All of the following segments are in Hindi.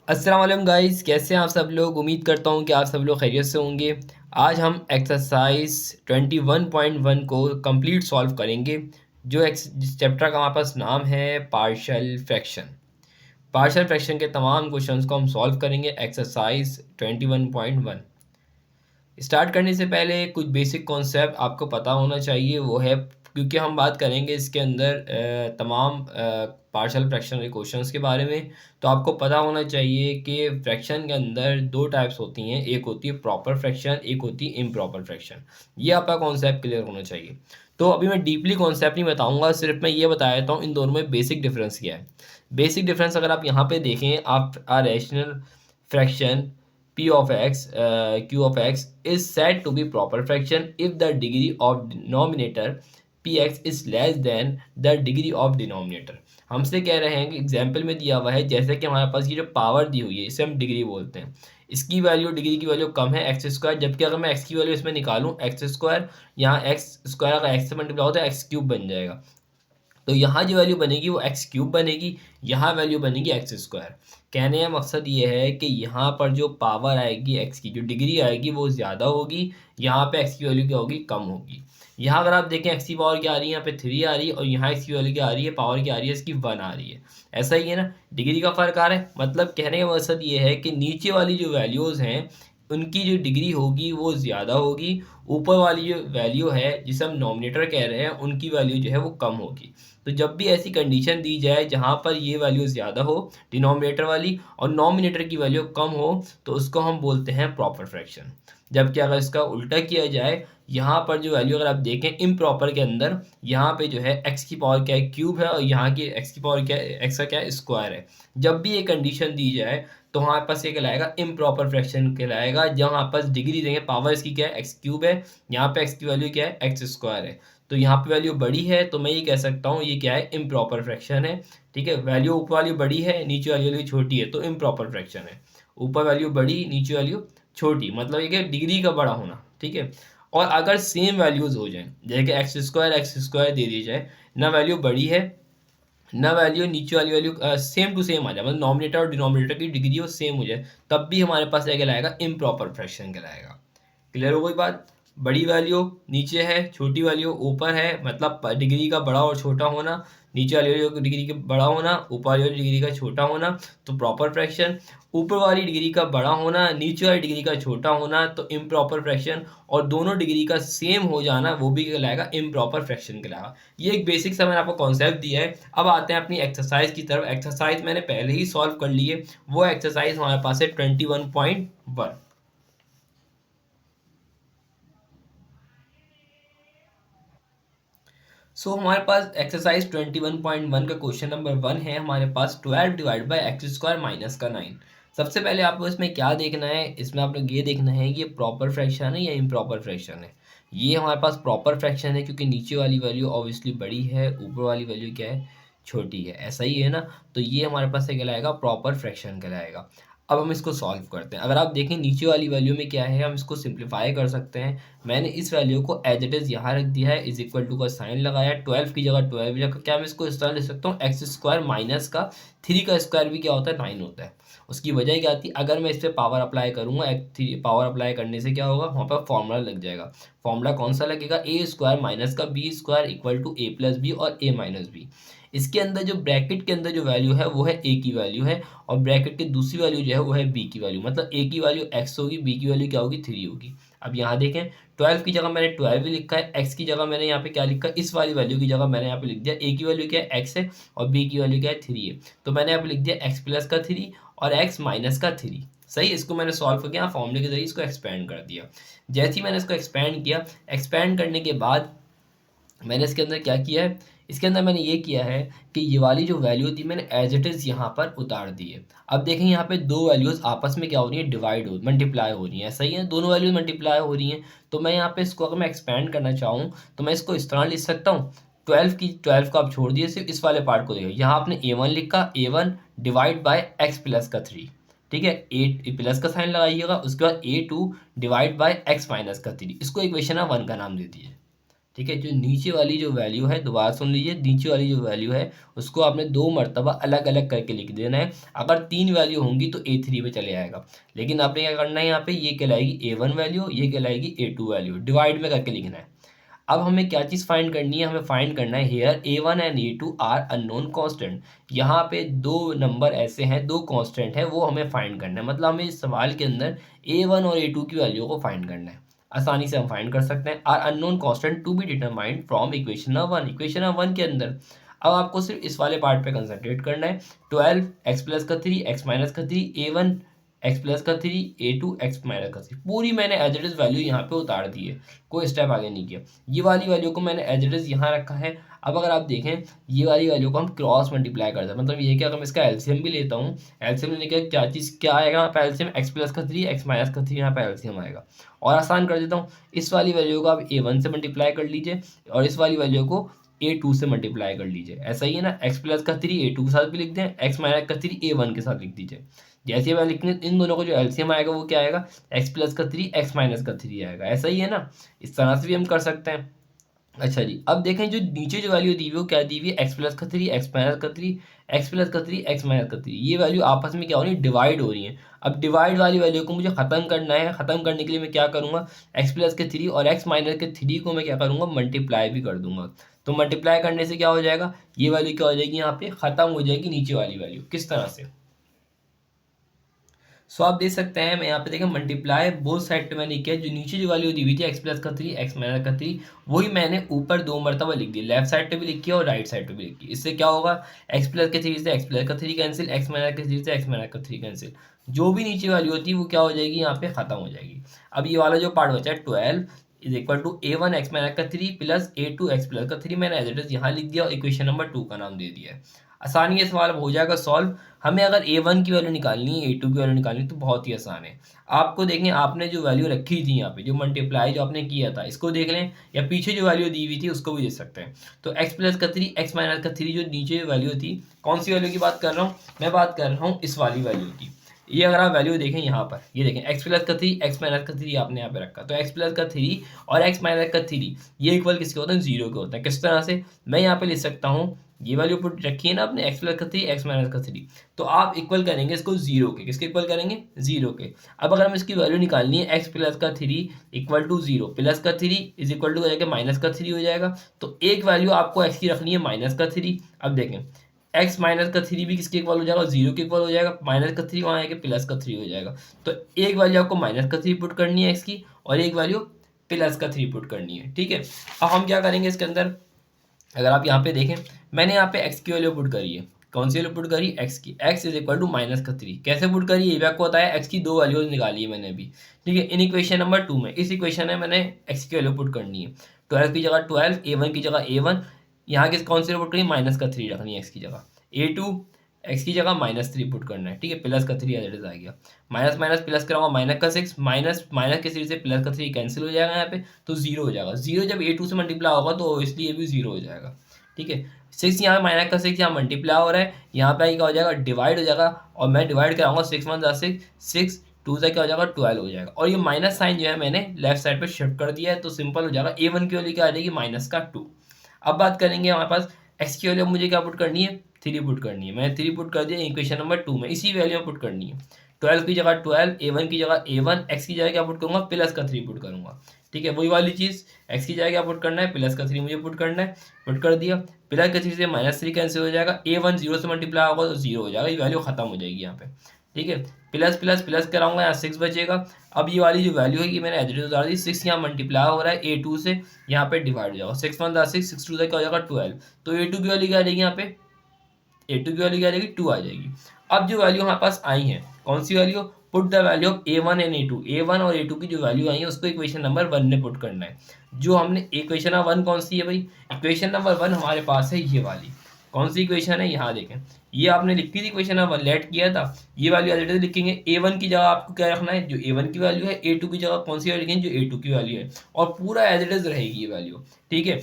अस्सलाम वालेकुम गाइस, कैसे हैं आप सब लोग। उम्मीद करता हूँ कि आप सब लोग खैरियत से होंगे। आज हम एक्सरसाइज 21.1 को कंप्लीट सॉल्व करेंगे। जिस चैप्टर का हमारे पास नाम है पार्शियल फ्रैक्शन। पार्शियल फ्रैक्शन के तमाम क्वेश्चंस को हम सॉल्व करेंगे एक्सरसाइज 21.1। स्टार्ट करने से पहले कुछ बेसिक कॉन्सेप्ट आपको पता होना चाहिए, वो है क्योंकि हम बात करेंगे इसके अंदर तमाम पार्शियल फ्रैक्शन के क्वेश्चंस के बारे में। तो आपको पता होना चाहिए कि फ्रैक्शन के अंदर दो टाइप्स होती हैं, एक होती है प्रॉपर फ्रैक्शन, एक होती है इम्प्रॉपर फ्रैक्शन। ये आपका कॉन्सेप्ट क्लियर होना चाहिए। तो अभी मैं डीपली कॉन्सेप्ट नहीं बताऊंगा, सिर्फ मैं ये बता देता हूँ इन दोनों में बेसिक डिफरेंस क्या है। बेसिक डिफरेंस अगर आप यहाँ पे देखें, आप a rational fraction P of x, Q of x is said to be proper fraction if the degree of denominator px is less than the degree of denominator। हमसे कह रहे हैं कि एग्जाम्पल में दिया हुआ है, जैसे कि हमारे पास ये जो पावर दी हुई है इसे हम डिग्री बोलते हैं। इसकी वैल्यू, डिग्री की वैल्यू कम है एक्स स्क्वायर, जबकि अगर मैं एक्स की वैल्यू इसमें निकालूं एक्स स्क्वायर, यहाँ एक्स स्क्वायर अगर एक्स से मल्टीप्लाई होता है एक्स क्यूब बन जाएगा। तो यहाँ जो वैल्यू बनेगी वो एक्स क्यूब बनेगी, यहाँ वैल्यू बनेगी एक्स स्क्वायर। कहने का मकसद ये है कि यहाँ पर जो पावर आएगी एक्स की, जो डिग्री आएगी वो ज़्यादा होगी, यहाँ पे एक्स की वैल्यू क्या होगी, कम होगी। यहाँ अगर आप देखें एक्स की पावर क्या आ रही है, यहाँ पे 3 आ रही है, और यहाँ एक्स की वैल्यू क्या आ रही है, पावर क्या आ रही है इसकी 1 आ रही है। ऐसा ही है ना, डिग्री का फ़र्क आ रहा है। मतलब कहने का मकसद ये है कि नीचे वाली जो वैल्यूज़ हैं उनकी जो डिग्री होगी वो ज़्यादा होगी, ऊपर वाली जो वैल्यू है जिसे हम नॉमिनेटर कह रहे हैं उनकी वैल्यू जो है वो कम होगी। तो जब भी ऐसी कंडीशन दी जाए जहाँ पर ये वैल्यू ज़्यादा हो डिनोमिनेटर वाली और नॉमिनेटर की वैल्यू कम हो, तो उसको हम बोलते हैं प्रॉपर फ्रैक्शन। जबकि अगर इसका उल्टा किया जाए, यहाँ पर जो वैल्यू अगर आप देखें इम्प्रॉपर के अंदर, यहाँ पे जो है एक्स की पावर क्या है, क्यूब है, और यहाँ की एक्स की पावर क्या है, एक्स का क्या है, स्क्वायर है। जब भी ये कंडीशन दी जाए तो हमारे पास ये कहलाएगा इम्प्रॉपर फ्रैक्शन कहलाएगा, जहाँ हमारे पास डिग्री देंगे, पावर इसकी क्या है, एक्स क्यूब है, यहाँ पे एक्स की वैल्यू क्या है, एक्स स्क्वायर है। तो यहाँ पे वैल्यू बड़ी है तो मैं ये कह सकता हूँ ये क्या है, इम्प्रॉपर फ्रैक्शन है। ठीक है, वैल्यू ऊपर वाली बड़ी है, नीचे वाली वैल्यू छोटी है, तो इम्प्रॉपर फ्रैक्शन है। ऊपर वैल्यू बड़ी, नीचे वैल्यू छोटी, मतलब ये कि डिग्री का बड़ा होना। ठीक है, और अगर सेम वैल्यूज हो जाए, जैसे कि एक्स स्क्वायर दे दी जाए, ना वैल्यू बड़ी है ना वैल्यू, नीचे वाली वैल्यू सेम टू सेम आ जाए, मतलब नॉमिनेटर और डिनोमिनेटर की डिग्री वो सेम हो जाए, तब भी हमारे पास क्या कहलाएगा, इम्प्रॉपर फ्रैक्शन कहलाएगा। क्लियर हो गई बात। बड़ी वैल्यू नीचे है, छोटी वैल्यू ऊपर है, मतलब डिग्री का बड़ा और छोटा होना, नीचे वाली वैल्यू डिग्री का बड़ा होना, ऊपर वाली डिग्री का छोटा होना, तो प्रॉपर फ्रैक्शन। ऊपर वाली डिग्री का बड़ा होना, नीचे वाली डिग्री का छोटा होना, तो इम्प्रॉपर फ्रैक्शन। और दोनों डिग्री का सेम हो जाना वो भी कहलाएगा इम्प्रॉपर फ्रैक्शन कहलाएगा। ये एक बेसिक सा मैंने आपको कॉन्सेप्ट दिया है। अब आते हैं अपनी एक्सरसाइज की तरफ। एक्सरसाइज मैंने पहले ही सॉल्व कर ली है, वो एक्सरसाइज हमारे पास है 21.1। हमारे पास एक्सरसाइज 21.1 का क्वेश्चन नंबर 1 है हमारे पास, 12 divide by x square minus का 9। सबसे पहले आपको इसमें क्या देखना है, इसमें आप लोग ये देखना है कि ये प्रॉपर फ्रैक्शन है या इम्प्रॉपर फ्रैक्शन है। ये हमारे पास प्रॉपर फ्रैक्शन है क्योंकि नीचे वाली वैल्यू ऑब्वियसली बड़ी है, ऊपर वाली वैल्यू क्या है, छोटी है। ऐसा ही है ना, तो ये हमारे पास क्या कहलाएगा, प्रॉपर फ्रैक्शन कहलाएगा। अब हम इसको सॉल्व करते हैं। अगर आप देखें नीचे वाली वैल्यू में क्या है, हम इसको सिंप्लीफाई कर सकते हैं। मैंने इस वैल्यू को एज इट इज़ यहाँ रख दिया है, इज इक्वल टू का साइन लगाया, 12 की जगह 12 रखा। क्या मैं इसको इस तरह लिख सकता हूँ, एक्स स्क्वायर माइनस का 3 का स्क्वायर भी क्या होता है, 9 होता है। उसकी वजह क्या आती है, अगर मैं इस पर पावर अप्लाई करूँगा, पावर अप्लाई करने से क्या होगा, वहाँ पर फॉर्मूला लग जाएगा। फॉर्मूला कौन सा लगेगा, ए स्क्वायर माइनस का B square equal to A plus B और ए माइनस बी। इसके अंदर जो ब्रैकेट के अंदर जो वैल्यू है वो है ए की वैल्यू है, और ब्रैकेट की दूसरी वैल्यू जो है वो है बी की वैल्यू। मतलब ए की वैल्यू एक्स होगी, बी की वैल्यू क्या होगी, 3 होगी। अब यहाँ देखें, 12 की जगह मैंने 12 ही लिखा है, एक्स की जगह मैंने यहाँ पे क्या लिखा है, इस वाली वैल्यू की जगह मैंने यहाँ पे लिख दिया ए की वैल्यू क्या है, एक्स है, और बी की वैल्यू क्या है, 3 है। तो मैंने यहाँ पे लिख दिया एक्स प्लस का 3 और एक्स माइनस का 3। सही, इसको मैंने सॉल्व करके फॉर्मूले के जरिए इसको एक्सपेंड कर दिया। जैसे ही मैंने इसको एक्सपेंड किया, एक्सपेंड करने के बाद मैंने इसके अंदर क्या किया है, इसके अंदर मैंने ये किया है कि ये वाली जो वैल्यू थी मैंने एज इट इज़ यहाँ पर उतार दी है। अब देखें यहाँ पे दो वैल्यूज़ आपस में क्या हो रही है, डिवाइड हो, मल्टीप्लाई हो रही हैं। सही है, दोनों वैल्यूज मल्टीप्लाई हो रही हैं। तो मैं यहाँ पे इसको अगर मैं एक्सपेंड करना चाहूँ तो मैं इसको इस तरह लिख सकता हूँ, 12 को आप छोड़ दिए, सिर्फ इस वाले पार्ट को देखो। यहाँ आपने a1 लिखा, a1 divide by x plus का 3। ठीक है, ए प्लस का साइन लगाइएगा, उसके बाद a2 divide by x minus का 3। इसको इक्वेशन 1 का नाम दे दीजिए। ठीक है, जो नीचे वाली जो वैल्यू है, दोबारा सुन लीजिए, नीचे वाली जो वैल्यू है उसको आपने 2 मर्तबा अलग-अलग करके लिख देना है। अगर 3 वैल्यू होंगी तो A3 पे चले जाएगा। लेकिन आपने क्या करना है, यहाँ पे ये कहलाएगी A1 वैल्यू, ये कहलाएगी A2 वैल्यू, डिवाइड में करके लिखना है। अब हमें क्या चीज़ फाइंड करनी है, हमें फाइंड करना है here A1 and A2 are unknown constant. यहाँ पे 2 नंबर ऐसे हैं, 2 कांस्टेंट हैं, वो हमें फाइंड करना है। मतलब हमें इस सवाल के अंदर A1 और A2 की वैल्यू को फाइंड करना है। आसानी से हम फाइंड कर सकते हैं। Are unknown constant to be determined from equation number 1। Equation number 1 के अंदर अब आपको सिर्फ इस वाले पार्ट पे कंसंट्रेट करना है। 12 x प्लस का 3 x माइनस का 3 A1 x प्लस का 3 A2 x माइनस का 3, पूरी मैंने एज इट इज वैल्यू यहाँ पे उतार दी है, कोई स्टेप आगे नहीं किया। ये वाली वैल्यू को मैंने एज इट इज यहाँ रखा है। अब अगर आप देखें, ये वाली वैल्यू को हम क्रॉस मल्टीप्लाई करते हैं, मतलब ये कि अगर मैं इसका एलसीएम भी लेता हूँ, एलसीएम लेने के क्या चीज़ क्या आएगा यहाँ पे, एलसीएम एक्स प्लस का 3 एक्स माइनस का 3 यहाँ पे एलसीएम आएगा। और आसान कर देता हूँ, इस वाली वैल्यू को आप A1 से मल्टीप्लाई कर लीजिए और इस वाली वैल्यू को A2 से मल्टीप्लाई कर लीजिए। ऐसा ही है ना, एक्स प्लस का 3 A2 के साथ भी लिख दें, एक्स माइनस का 3 A1 के साथ लिख दीजिए। जैसे मैं लिखने इन दोनों को जो एलसीएम आएगा वो क्या आएगा, एक्स प्लस का 3 एक्स माइनस का 3 आएगा। ऐसा ही है ना, इस तरह से भी हम कर सकते हैं। अच्छा जी, अब देखें जो नीचे जो वैल्यू दी हुई है वो क्या दी हुई है, एक्स प्लस का 3 एक्स माइनस का 3 एक्स प्लस का 3 एक्स माइनस का 3। ये वैल्यू आपस में क्या हो रही है, डिवाइड हो रही है। अब डिवाइड वाली वैल्यू को मुझे खत्म करना है। खत्म करने के लिए मैं क्या करूंगा, एक्स प्लस के 3 और एक्स माइनस के 3 को मैं क्या करूंगा, मल्टीप्लाई भी कर दूंगा। तो मल्टीप्लाई करने से क्या हो जाएगा, ये वैल्यू क्या हो जाएगी, यहाँ पे खत्म हो जाएगी नीचे वाली वैल्यू। किस तरह से, सो आप देख सकते हैं, मैं यहाँ पे देखें मल्टीप्लाई बोथ साइड पे मैंने किया। जो नीचे जो वैल्यू दी हुई थी एक्स प्लस का 3 एक्स माइनस का 3, वही मैंने ऊपर 2 मरतबा लिख दी, लेफ्ट साइड पे भी लिखी और राइट साइड पे भी लिखी। इससे क्या होगा, एक्स प्लस के 3 से एक्स प्लस का 3 कैंसिल, एक्स माइनस के 3 से एक्स माइनस का 3 कैंसिल। जो भी नीचे वैल्यू होती है वो क्या हो जाएगी, यहाँ पे खत्म हो जाएगी। अब ये वाला जो पार्ट बचा है 12 is equal to A1 x minus का 3 प्लस A2 एक्स प्लस का 3, मैंने एज इट इज यहाँ लिख दिया और इक्वेशन नंबर 2 का नाम दे दिया है। आसानी से सवाल हो जाएगा सॉल्व। हमें अगर A1 की वैल्यू निकालनी है, A2 की वैल्यू निकालनी है, तो बहुत ही आसान है। आपको देखें, आपने जो वैल्यू रखी थी यहाँ पे, जो मल्टीप्लाई जो आपने किया था, इसको देख लें, या पीछे जो वैल्यू दी हुई थी उसको भी देख सकते हैं। तो एक्स प्लस का 3 एक्स माइनस का 3 जो नीचे वैल्यू थी, कौन सी वैल्यू की बात कर रहा हूँ, मैं बात कर रहा हूँ इस वाली वैल्यू की। ये अगर आप वैल्यू देखें यहाँ पर, ये देखें एक्स प्लस का 3 एक्स माइनस का 3 आपने यहाँ पे रखा, तो एक्स प्लस का 3 और एक्स माइनस का 3 ये इक्वल किसके होते हैं, जीरो के होते हैं। किस तरह से, मैं यहाँ पे लिख सकता हूँ, ये वैल्यू पुट रखी है ना आपने, एक्स प्लस का 3 एक्स माइनस का 3, तो आप इक्वल करेंगे इसको जीरो के। किसके इक्वल करेंगे, जीरो के। अब अगर हम इसकी वैल्यू निकालनी है, एक्स प्लस का 3 इक्वल टू जीरो, प्लस का 3 इज इक्वल टू हो जाएगा माइनस का 3 हो जाएगा। तो एक वैल्यू आपको एक्स की रखनी है माइनस का 3। अब देखें, एक्स माइनस का 3 भी किसके इक्वल हो जाएगा, जीरो के इक्वल हो जाएगा। माइनस का 3 वहाँ आएगा, प्लस का 3 हो जाएगा। तो एक वैल्यू आपको माइनस का 3 पुट करनी है एक्स की, और एक वैल्यू प्लस का 3 पुट करनी है। ठीक है, अब हम क्या करेंगे इसके अंदर, अगर आप यहाँ पे देखें, मैंने यहाँ पे एक्स की वैल्यू पुट करी है। कौन सी वैल्यू पुट करी, एक्स की। X is equal to minus का 3 कैसे पुट करी, ये भी आपको बताया। एक्स की 2 वैल्यूज निकाली है मैंने अभी। ठीक है, इन इक्वेशन नंबर 2 में, इस इक्वेशन में मैंने एक्स की वैल्यू पुट करनी है। 12 की जगह 12, A1 की जगह A1, यहाँ किस कौन सी पुट करी, माइनस का 3 रखनी है एक्स की जगह। A2 एक्स की जगह -3 पुट करना है। ठीक है, प्लस का 3 एज इट इज आ गया। माइनस माइनस प्लस कराऊंगा, माइनस का 6, माइनस माइनस के 3 से प्लस का 3 कैंसिल हो जाएगा यहाँ पे, तो जीरो हो जाएगा। जीरो जब A2 से मल्टीप्लाई होगा तो इसलिए ये भी जीरो हो जाएगा। ठीक है, 6 यहाँ माइनस का 6 यहाँ मल्टीप्लाई हो रहा है, यहाँ पे क्या हो जाएगा, डिवाइड हो जाएगा। और मैं डिवाइड कराऊंगा, 6 1 जा 6, 6 2 से क्या हो जाएगा, 12 हो जाएगा। और ये माइनस साइन जो है मैंने लेफ्ट साइड पे शिफ्ट कर दिया है, तो सिंपल हो जाएगा। A1 की वैल्यू क्या आ जाएगी, माइनस का 2। अब बात करेंगे हमारे पास एक्स की वैल्यू मुझे क्या पुट करनी है, 3 पुट करनी है। मैंने 3 पुट कर दिया इक्वेशन नंबर 2 में, इसी वैल्यू में पुट करनी है। 12 की जगह 12, A1 की जगह A1, एक्स की जगह क्या पुट करूंगा, प्लस का 3 पुट करूंगा। ठीक है, वही वाली चीज़, एक्स की जगह क्या पुट करना है, प्लस का 3 मुझे पुट करना है। पुट कर दिया, प्लस का 3 से -3 कैंसिल हो जाएगा। A1 जीरो से मल्टीप्लाई होगा तो जीरो हो जाएगा, ये वैल्यू खत्म हो जाएगी यहाँ पे। ठीक है, प्लस प्लस प्लस कराऊंगा, यहाँ 6 बचेगा। अब ये वाली जो वैल्यू है, ये मैंने एज इट इज उतार दी। 6 यहाँ मल्टीप्लाई हो रहा है A2 से, यहाँ पे डिवाइड हो जाएगा। 6 1 6, 6 2 क्या हो जाएगा, 12। तो A2 की वैल्यू क्या आ जाएगी, यहाँ पे A2 की वैल्यू क्या आ जाएगी, 2 आ जाएगी। अब जो वैल्यू हमारे पास आई है, कौन सी value, put the value of A1 and A2। A1 और A2 की जो वैल्यू आई है उसको इक्वेशन नंबर 1 में पुट करना है। जो हमने इक्वेशन नंबर 1 कौन सी है भाई, इक्वेशन नंबर 1 हमारे पास है ये वाली। कौन सी इक्वेशन है, यहाँ देखें, ये आपने लिखी थी इक्वेशन नंबर 1, लेट किया था। ये वैल्यू एज लिखेंगे। A1 की जगह आपको क्या रखना है, जो A1 की वैल्यू है। A2 की जगह कौन सी वैल्यू लिखेंगे, जो A2 की वैल्यू है। और पूरा एज इट इज रहेगी ये वैल्यू। ठीक है,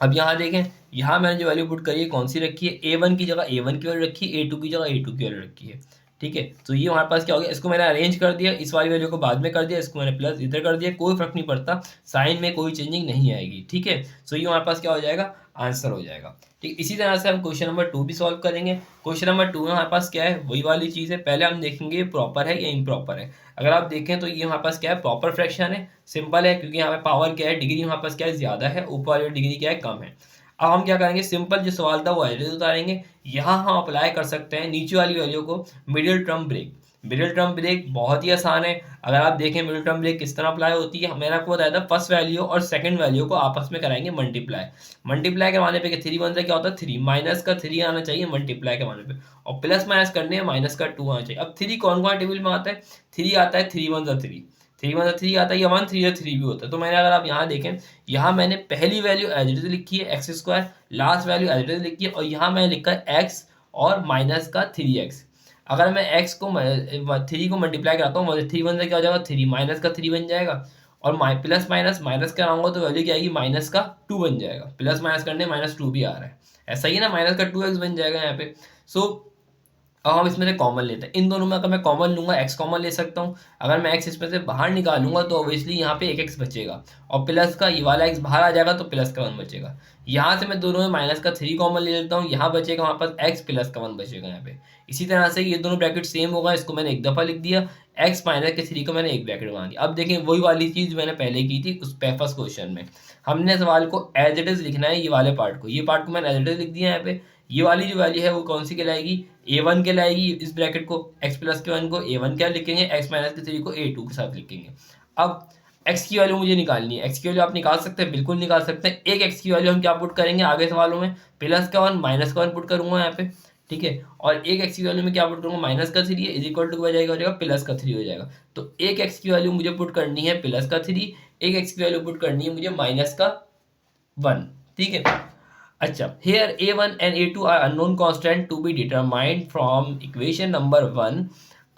अब यहाँ देखें, यहाँ मैंने जो वैल्यू पुट करी है कौन सी रखी है, A1 की जगह A1 की वैल्यू रखी है, A2 की जगह A2 की वैल्यू रखी है। ठीक है। तो ये हमारे पास क्या हो गया, इसको मैंने अरेंज कर दिया, इस वाली वैल्यू को बाद में कर दिया, इसको मैंने प्लस इधर कर दिया, कोई फर्क नहीं पड़ता, साइन में कोई चेंजिंग नहीं आएगी। ठीक है। सो ये हमारे पास क्या हो जाएगा, आंसर हो जाएगा। ठीक, इसी तरह से हम क्वेश्चन नंबर 2 भी सॉल्व करेंगे। क्वेश्चन नंबर 2 में हमारे पास क्या है, वही वाली चीज़ है। पहले हम देखेंगे प्रॉपर है या इम्प्रॉपर है। अगर आप देखें तो ये हमारे पास क्या है, प्रॉपर फ्रैक्शन है, सिंपल है, क्योंकि यहाँ पे पावर क्या है, डिग्री हमारे पास क्या है, ज़्यादा है, ऊपर वाली डिग्री क्या है, कम है। अब हम क्या करेंगे, सिंपल जो सवाल था वो एवरेज उतारेंगे। यहाँ हम अप्लाई कर सकते हैं नीचे वाली वैल्यू को, middle term break. Middle term break बहुत ही आसान है। अगर आप देखें मिडिल टर्म ब्रेक किस तरह अप्लाई होती है, मैंने आपको बताया था फर्स्ट वैल्यू और सेकंड वैल्यू को आपस में कराएंगे मल्टीप्लाई। मल्टीप्लाई करवाने पे 3 वन से क्या होता है, 3 माइनस का 3 आना चाहिए मल्टीप्लाई करवाने पे, और प्लस माइनस करने में माइनस का 2 आना चाहिए। अब 3 कौन कौन टेबल में आता है, 3 आता है, 3 वन 3, 3 वन 3 आता है, या 1 3 3 भी होता है। तो मैंने, अगर आप यहाँ देखें, यहाँ मैंने पहली वैल्यू एज इट इज लिखी है x square, last value as it is लिखी है, और यहाँ मैंने लिखा है एक्स और माइनस का 3x। अगर मैं x को 3 को मल्टीप्लाई कराता हूँ, 3 वन से क्या हो जाएगा, 3 माइनस का 3 बन जाएगा, और प्लस माइनस माइनस कराऊंगा तो वैल्यू क्या आएगी, माइनस का 2 बन जाएगा। प्लस माइनस करने माइनस 2 भी आ रहा है, ऐसा ही है ना, माइनस का 2x बन जाएगा यहाँ पे। सो अब हम इसमें से कॉमन लेते हैं, इन दोनों में अगर मैं कॉमन लूंगा x कॉमन ले सकता हूँ। अगर मैं x इसमें से बाहर निकालूंगा तो ऑब्वियसली यहाँ पे एक x बचेगा, और प्लस का ये वाला x बाहर आ जाएगा तो प्लस का 1 बचेगा। यहाँ से मैं दोनों में माइनस का 3 कॉमन ले लेता हूँ, यहाँ बचेगा वहाँ पर x प्लस का 1 बचेगा यहाँ पे। इसी तरह से ये दोनों ब्रैकेट सेम होगा, इसको मैंने एक दफ़ा लिख दिया, x माइनस के 3 को मैंने एक ब्रैकेट बना दिया। अब देखें वही वाली चीज़ मैंने पहले की थी उस फर्स्ट क्वेश्चन में, हमने सवाल को एज इट इज़ लिखना है, ये वाले पार्ट को, ये पार्ट को मैंने एज इट इज़ लिख दिया यहाँ पे। ये वाली जो वैल्यू है वो कौन सी कहलाएगी, a1 कहलाएगी। इस ब्रैकेट को x प्लस के 1 को a1 क्या लिखेंगे, x माइनस के 3 को a2 के साथ लिखेंगे। अब x की वैल्यू मुझे निकालनी है, x की वैल्यू आप निकाल सकते हैं, बिल्कुल निकाल सकते हैं। एक x की वैल्यू हम क्या पुट करेंगे आगे सवालों में, प्लस का 1 माइनस का 1 पुट करूंगा यहाँ पे, ठीक है। और एक x की वैल्यू में क्या पुट करूंगा, माइनस का 3 इज इक्वल टू हो जाएगा प्लस का 3 हो जाएगा। तो एक x की वैल्यू मुझे पुट करनी है प्लस का 3, एक x की वैल्यू पुट करनी है मुझे माइनस का 1, ठीक है। अच्छा, here a1 and a2 are unknown constant to be determined from equation number 1।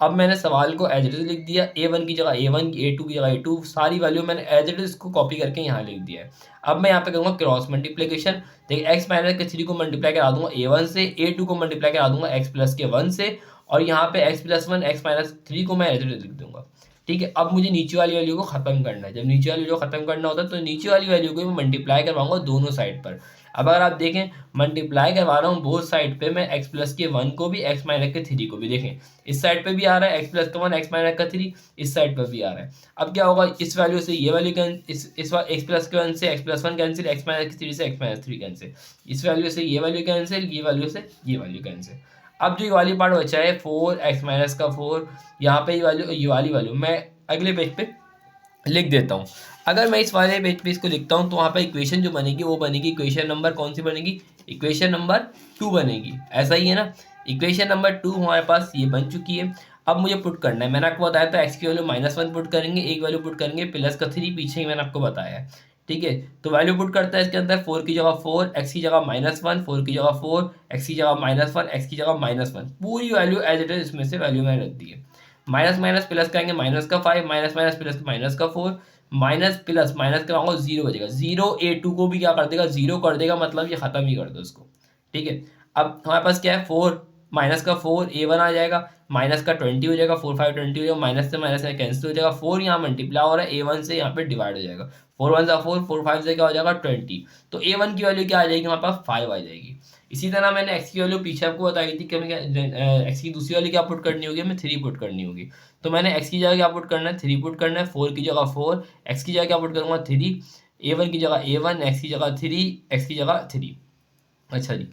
अब मैंने सवाल को एज इट इज लिख दिया, a1 की जगह a1, a2 की जगह a2, सारी वैल्यू मैंने एज इट इज को कॉपी करके यहाँ लिख दिया है। अब मैं यहाँ पे करूँगा क्रॉस मल्टीप्लिकेशन। देखिए x माइनस के 3 को मल्टीप्लाई करा दूंगा a1 से, a2 को मल्टीप्लाई करा दूंगा x प्लस के 1 से, और यहाँ पे x प्लस 1 x माइनस 3 को मैं एज इट इज लिख दूंगा, ठीक है। अब मुझे नीचे वाली वैल्यू को खत्म करना है। जब नीचे वाली वैल्यू को खत्म करना होता है तो नीचे वाली वैल्यू को मैं मल्टीप्लाई करवाऊंगा दोनों साइड पर। अब अगर आप देखें मल्टीप्लाई करवा रहा हूँ बोथ साइड पे, मैं x प्लस के 1 को भी x माइनस के 3 को भी, देखें इस साइड पे भी आ रहा है x प्लस का 1 x माइनस का 3, इस साइड पर भी आ रहा है। अब क्या होगा, इस वैल्यू से ये वैल्यू इस x प्लस के 1 से x plus 1 cancel, x minus के 3 से x माइनस 3 कैंसिल, इस वैल्यू से ये वैल्यू कैंसिल, ये वैल्यू से ये वैल्यू कैंसिल। अब जो ये वाली पार्ट बचा है 4x माइनस का 4, यहाँ पे ये वाली वैल्यू मैं अगले पेज पे लिख देता हूँ। अगर मैं इस वाले पेज पे इसको लिखता हूँ तो वहाँ पर इक्वेशन जो बनेगी वो बनेगी, इक्वेशन नंबर कौन सी बनेगी, इक्वेशन नंबर 2 बनेगी, ऐसा ही है ना। इक्वेशन नंबर 2 हमारे पास ये बन चुकी है। अब मुझे पुट करना है, मैंने आपको बताया था x की वैल्यू -1 पुट करेंगे, एक वैल्यू पुट करेंगे प्लस का 3, पीछे ही मैंने आपको बताया है, ठीक है। तो वैल्यू पुट करता है इसके अंदर, 4 की जगह 4, x की जगह -1, 4 की जगह 4, x की जगह -1, x की जगह -1, पूरी वैल्यू एज इट इज इसमें से वैल्यू मैंने रख दी है। माइनस माइनस प्लस करेंगे, माइनस का 5, माइनस माइनस प्लस माइनस का 4, माइनस प्लस माइनस कराऊंगा 0 बचेगा, 0 a2 को भी क्या कर देगा, 0 कर देगा, मतलब ये खत्म ही कर दो इसको, ठीक है। अब हमारे पास क्या है, 4 माइनस का 4 a1 आ जाएगा, माइनस का 20 हो जाएगा, 4 5 20 हो जाएगा, माइनस से कैंसिल हो जाएगा, 4 यहाँ मल्टीप्लाई हो रहा है a1 से, यहाँ पे डिवाइड हो जाएगा, 4 1 सा 4, 4 5 से क्या हो जाएगा 20। तो a1 की वैल्यू क्या आ जाएगी हमारे पास, 5 आ जाएगी। इसी तरह मैंने x की वैल्यू पीछे आपको बताई थी कि हमें x की दूसरी वाली क्या पुट करनी होगी, हमें 3 पुट करनी होगी। तो मैंने x की जगह क्या पुट करना है, 3 पुट करना है, 4 की जगह 4, x की जगह क्या पुट करूँगा 3, a1 की जगह a1, x की जगह 3, x की जगह 3। अच्छा जी,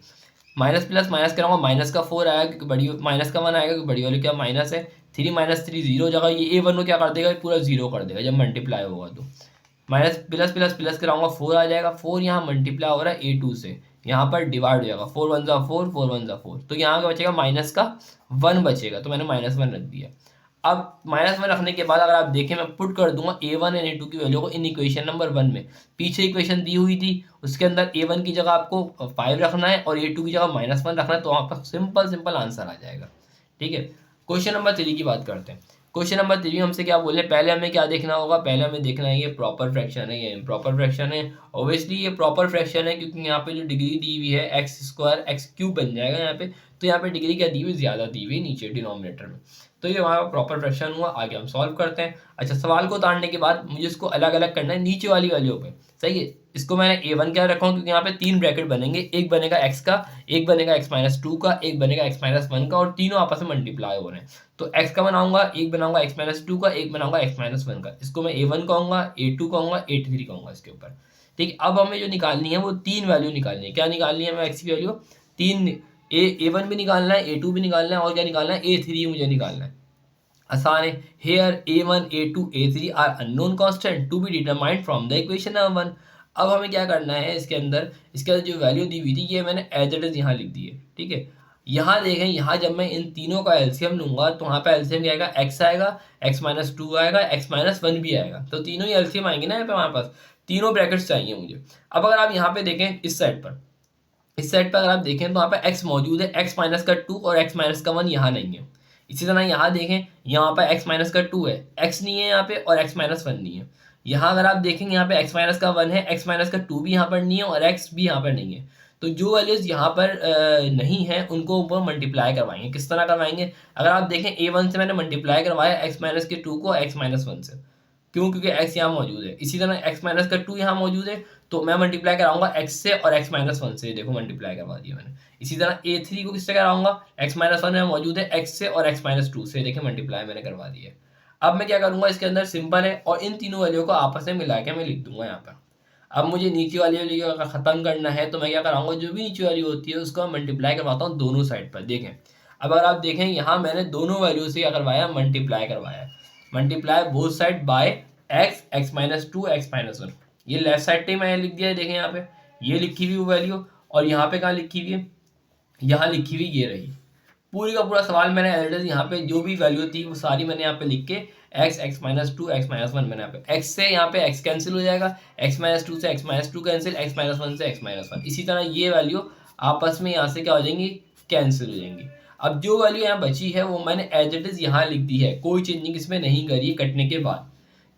माइनस प्लस माइनस कराऊंगा, माइनस का 4 आएगा क्योंकि बड़ी, माइनस का 1 आएगा क्योंकि बड़ी वाली क्या माइनस है, 3 माइनस 3 0 जगह, ये a1 को क्या कर देगा, पूरा 0 कर देगा जब मल्टीप्लाई होगा तो। माइनस प्लस प्लस प्लस कराऊंगा, 4 आ जाएगा, 4 यहाँ मल्टीप्लाई हो रहा है a2 से, यहाँ पर डिवाइड हो जाएगा, 4 1 सा 4, 4 1 सा 4, तो यहाँ का बचेगा माइनस का 1 बचेगा, तो मैंने -1 रख दिया। अब -1 रखने के बाद अगर आप देखें मैं पुट कर दूंगा a1 एंड a2 की वैल्यू को इन इक्वेशन नंबर 1 में। पीछे इक्वेशन दी हुई थी उसके अंदर a1 की जगह आपको 5 रखना है और a2 की जगह -1 रखना है, तो वहाँ पर सिंपल आंसर आ जाएगा, ठीक है। क्वेश्चन नंबर 3 की बात करते हैं। क्वेश्चन नंबर 3 हमसे क्या बोले, पहले हमें क्या देखना होगा, पहले हमें देखना है ये प्रॉपर फ्रैक्शन है या इम्प्रॉपर फ्रैक्शन है। ऑब्वियसली ये प्रॉपर फ्रैक्शन है क्योंकि यहाँ पे जो डिग्री दी हुई है एक्स स्क्वायर एक्स क्यूब बन जाएगा यहाँ पे, तो यहाँ पे डिग्री क्या दी हुई, ज़्यादा दी हुई नीचे डिनोमिनेटर में, तो ये वहाँ प्रॉपर फ्रैक्शन हुआ। आगे हम सॉल्व करते हैं। अच्छा, सवाल को उतारने के बाद मुझे इसको अलग अलग करना है नीचे वाली वैल्यू पे, सही है। इसको मैंने a1 क्या रखा हूँ क्योंकि यहाँ पे 3 ब्रैकेट बनेंगे, एक बनेगा x का, एक बनेगा x-2 का, एक बनेगा x-1 का, और तीनों आपस में मल्टीप्लाई हो रहे हैं। तो x का बनाऊंगा, एक बनाऊंगा x-2 का, एक बनाऊंगा x-1 का, इसको मैं a1 कहूंगा, a2 कहूंगा, a3 कहूंगा इसके ऊपर। ठीक है, अब हमें जो निकालनी है वो 3 वैल्यू निकालनी है। क्या निकालनी है हमें x की वैल्यू? 3, a1 भी निकालना है, a2 भी निकालना है, और क्या निकालना है, a3 मुझे निकालना है। आसान है। Here a1 a2 a3 are unknown constant to be determined from the equation number 1। अब हमें क्या करना है, इसके अंदर जो वैल्यू दी हुई थी ये मैंने एज इट इज यहाँ लिख दी है। ठीक है, यहाँ देखें, यहाँ जब मैं इन तीनों का एलसीएम लूंगा तो वहाँ पे एलसीएम क्या आएगा, x आएगा, x-2 आएगा, x-1 भी आएगा, तो तीनों ही एलसीएम आएंगे ना यहाँ पे हमारे पास। तीनों ब्रैकेट्स चाहिए मुझे। अब अगर आप यहाँ पे देखें इस साइड पर, अगर आप देखें तो यहाँ पे x मौजूद है, x-2 और x-1 यहाँ नहीं है। इसी तरह यहाँ देखें, यहाँ पे x-2 है, x नहीं है यहाँ पे, और x-1 नहीं है। यहाँ अगर आप देखेंगे यहाँ पे x-1 है, x-2 भी यहाँ पर नहीं है, और x भी यहाँ पर नहीं है। तो जो वैल्यूज यहाँ पर नहीं है उनको ऊपर मल्टीप्लाई करवाएंगे। किस तरह करवाएंगे, अगर आप देखें a1 से मैंने मल्टीप्लाई करवाया x-2 को x-1 से, क्यों, क्योंकि x यहाँ मौजूद है। इसी तरह x-2 यहाँ मौजूद है, तो मैं मल्टीप्लाई कराऊंगा x से और x-1 से, देखो मल्टीप्लाई करवा दिया मैंने। इसी तरह a3 को किससे कराऊंगा, x-1 में मौजूद है, x से और x-2 से, देखिए मल्टीप्लाई मैंने करवा दिया। अब मैं क्या करूंगा, इसके अंदर सिंपल है, और इन तीनों वैल्यू को आपस में मिला के मैं लिख दूंगा यहाँ पर। अब मुझे नीचे वाली वैल्यू अगर खत्म करना है तो मैं क्या कराऊंगा, जो भी नीचे वाली होती है उसको मल्टीप्लाई करवाता हूँ दोनों साइड पर। देखें, अब अगर आप देखें यहाँ मैंने दोनों वैल्यू से क्या करवाया, मल्टीप्लाई करवाया। Multiply both side by x, x-2, x-1। ये लेफ्ट साइड पे मैंने लिख दिया है, देखें यहाँ पे ये लिखी हुई वैल्यू, और यहाँ पे कहाँ लिखी हुई है, यहाँ लिखी हुई ये रही। पूरी का पूरा सवाल मैंने एडिटर यहाँ पे जो भी वैल्यू थी वो सारी मैंने यहाँ पे लिख के x, x-2, x-1 मैंने यहाँ पे, x से यहाँ पे x कैंसिल हो जाएगा, x-2 से x-2 कैंसिल, x-1 से x-1। इसी तरह ये वैल्यू आपस में यहाँ से क्या हो जाएंगी, कैंसिल हो जाएंगी। अब जो वैल्यू यहाँ बची है वो मैंने एज इट इज यहाँ लिख दी है, कोई चेंजिंग इसमें नहीं करी कटने के बाद।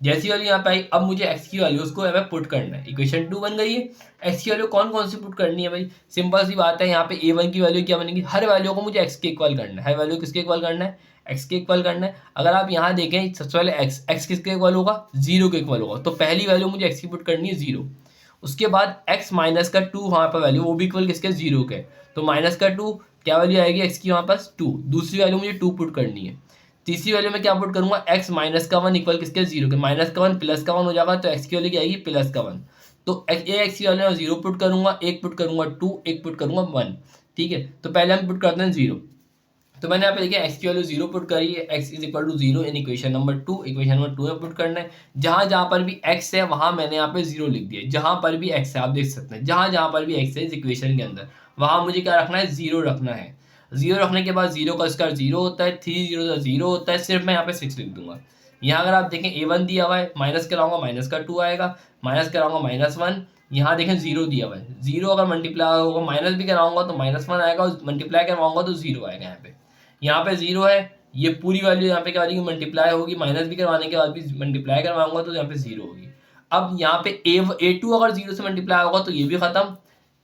जैसी वाली यहाँ पे आई, अब मुझे x की वैल्यू उसको हमें पुट करना है। इक्वेशन 2 बन गई है। x की वैल्यू कौन कौन सी पुट करनी है भाई, सिंपल सी बात है, यहाँ पे a1 की वैल्यू क्या बनेगी, हर वैल्यू को मुझे x के इक्वल करना है। हर वैल्यू किसके इक्वल करना है, x के इक्वल करना है। अगर आप यहाँ देखें सबसे पहले x किसके इक्वल होगा, 0 के इक्वल होगा, तो पहली वैल्यू मुझे x की पुट करनी है 0। उसके बाद x-2 वहाँ पर वैल्यू, वो भी इक्वल किसके, 0 के, तो -2 क्या वैल्यू आएगी x की वहाँ पास 2। दूसरी वैल्यू मुझे 2 पुट करनी है। तीसरी वैल्यू में क्या पुट करूंगा, x-1 इक्वल किसके, 0 के, -1 +1 हो जाएगा, तो x की वैल्यू क्या आएगी, +1। तो x की वैल्यू 0 पुट करूंगा, एक पुट करूंगा 2, एक पुट करूंगा 1। ठीक है, तो पहले हम पुट करते हैं 0। तो मैंने यहाँ पे देखिए x की वैल्यू 0 पुट करी है, x is equal to 0 in equation number 2। Equation number 2 में पुट करना है, जहां जहां पर भी x है वहां मैंने यहाँ पे 0 लिख दिया। जहां पर भी x है आप देख सकते हैं, जहां जहां पर भी x है इस इक्वेशन के अंदर, वहां मुझे क्या रखना है, 0 रखना है। 0 रखने के बाद 0 का स्क्वायर 0 होता है, 3 0 का 0 होता है, सिर्फ मैं यहाँ पे 6 लिख दूंगा। यहाँ अगर आप देखें a1 दिया हुआ है, माइनस कराऊंगा -2 आएगा, माइनस कराऊंगा -1। यहाँ देखें 0 दिया हुआ है, 0 अगर मल्टीप्लाई होगा, माइनस भी कराऊंगा तो -1 आएगा, मल्टीप्लाई करवाऊंगा तो 0 आएगा। यहाँ पे 0 है, ये पूरी वैल्यू यहाँ पे क्या होगी, मल्टीप्लाई होगी, माइनस भी करवाने के बाद भी मल्टीप्लाई करवाऊंगा तो यहाँ पे 0 होगी। अब यहाँ पे a2 अगर 0 से मल्टीप्लाई होगा तो ये भी खत्म,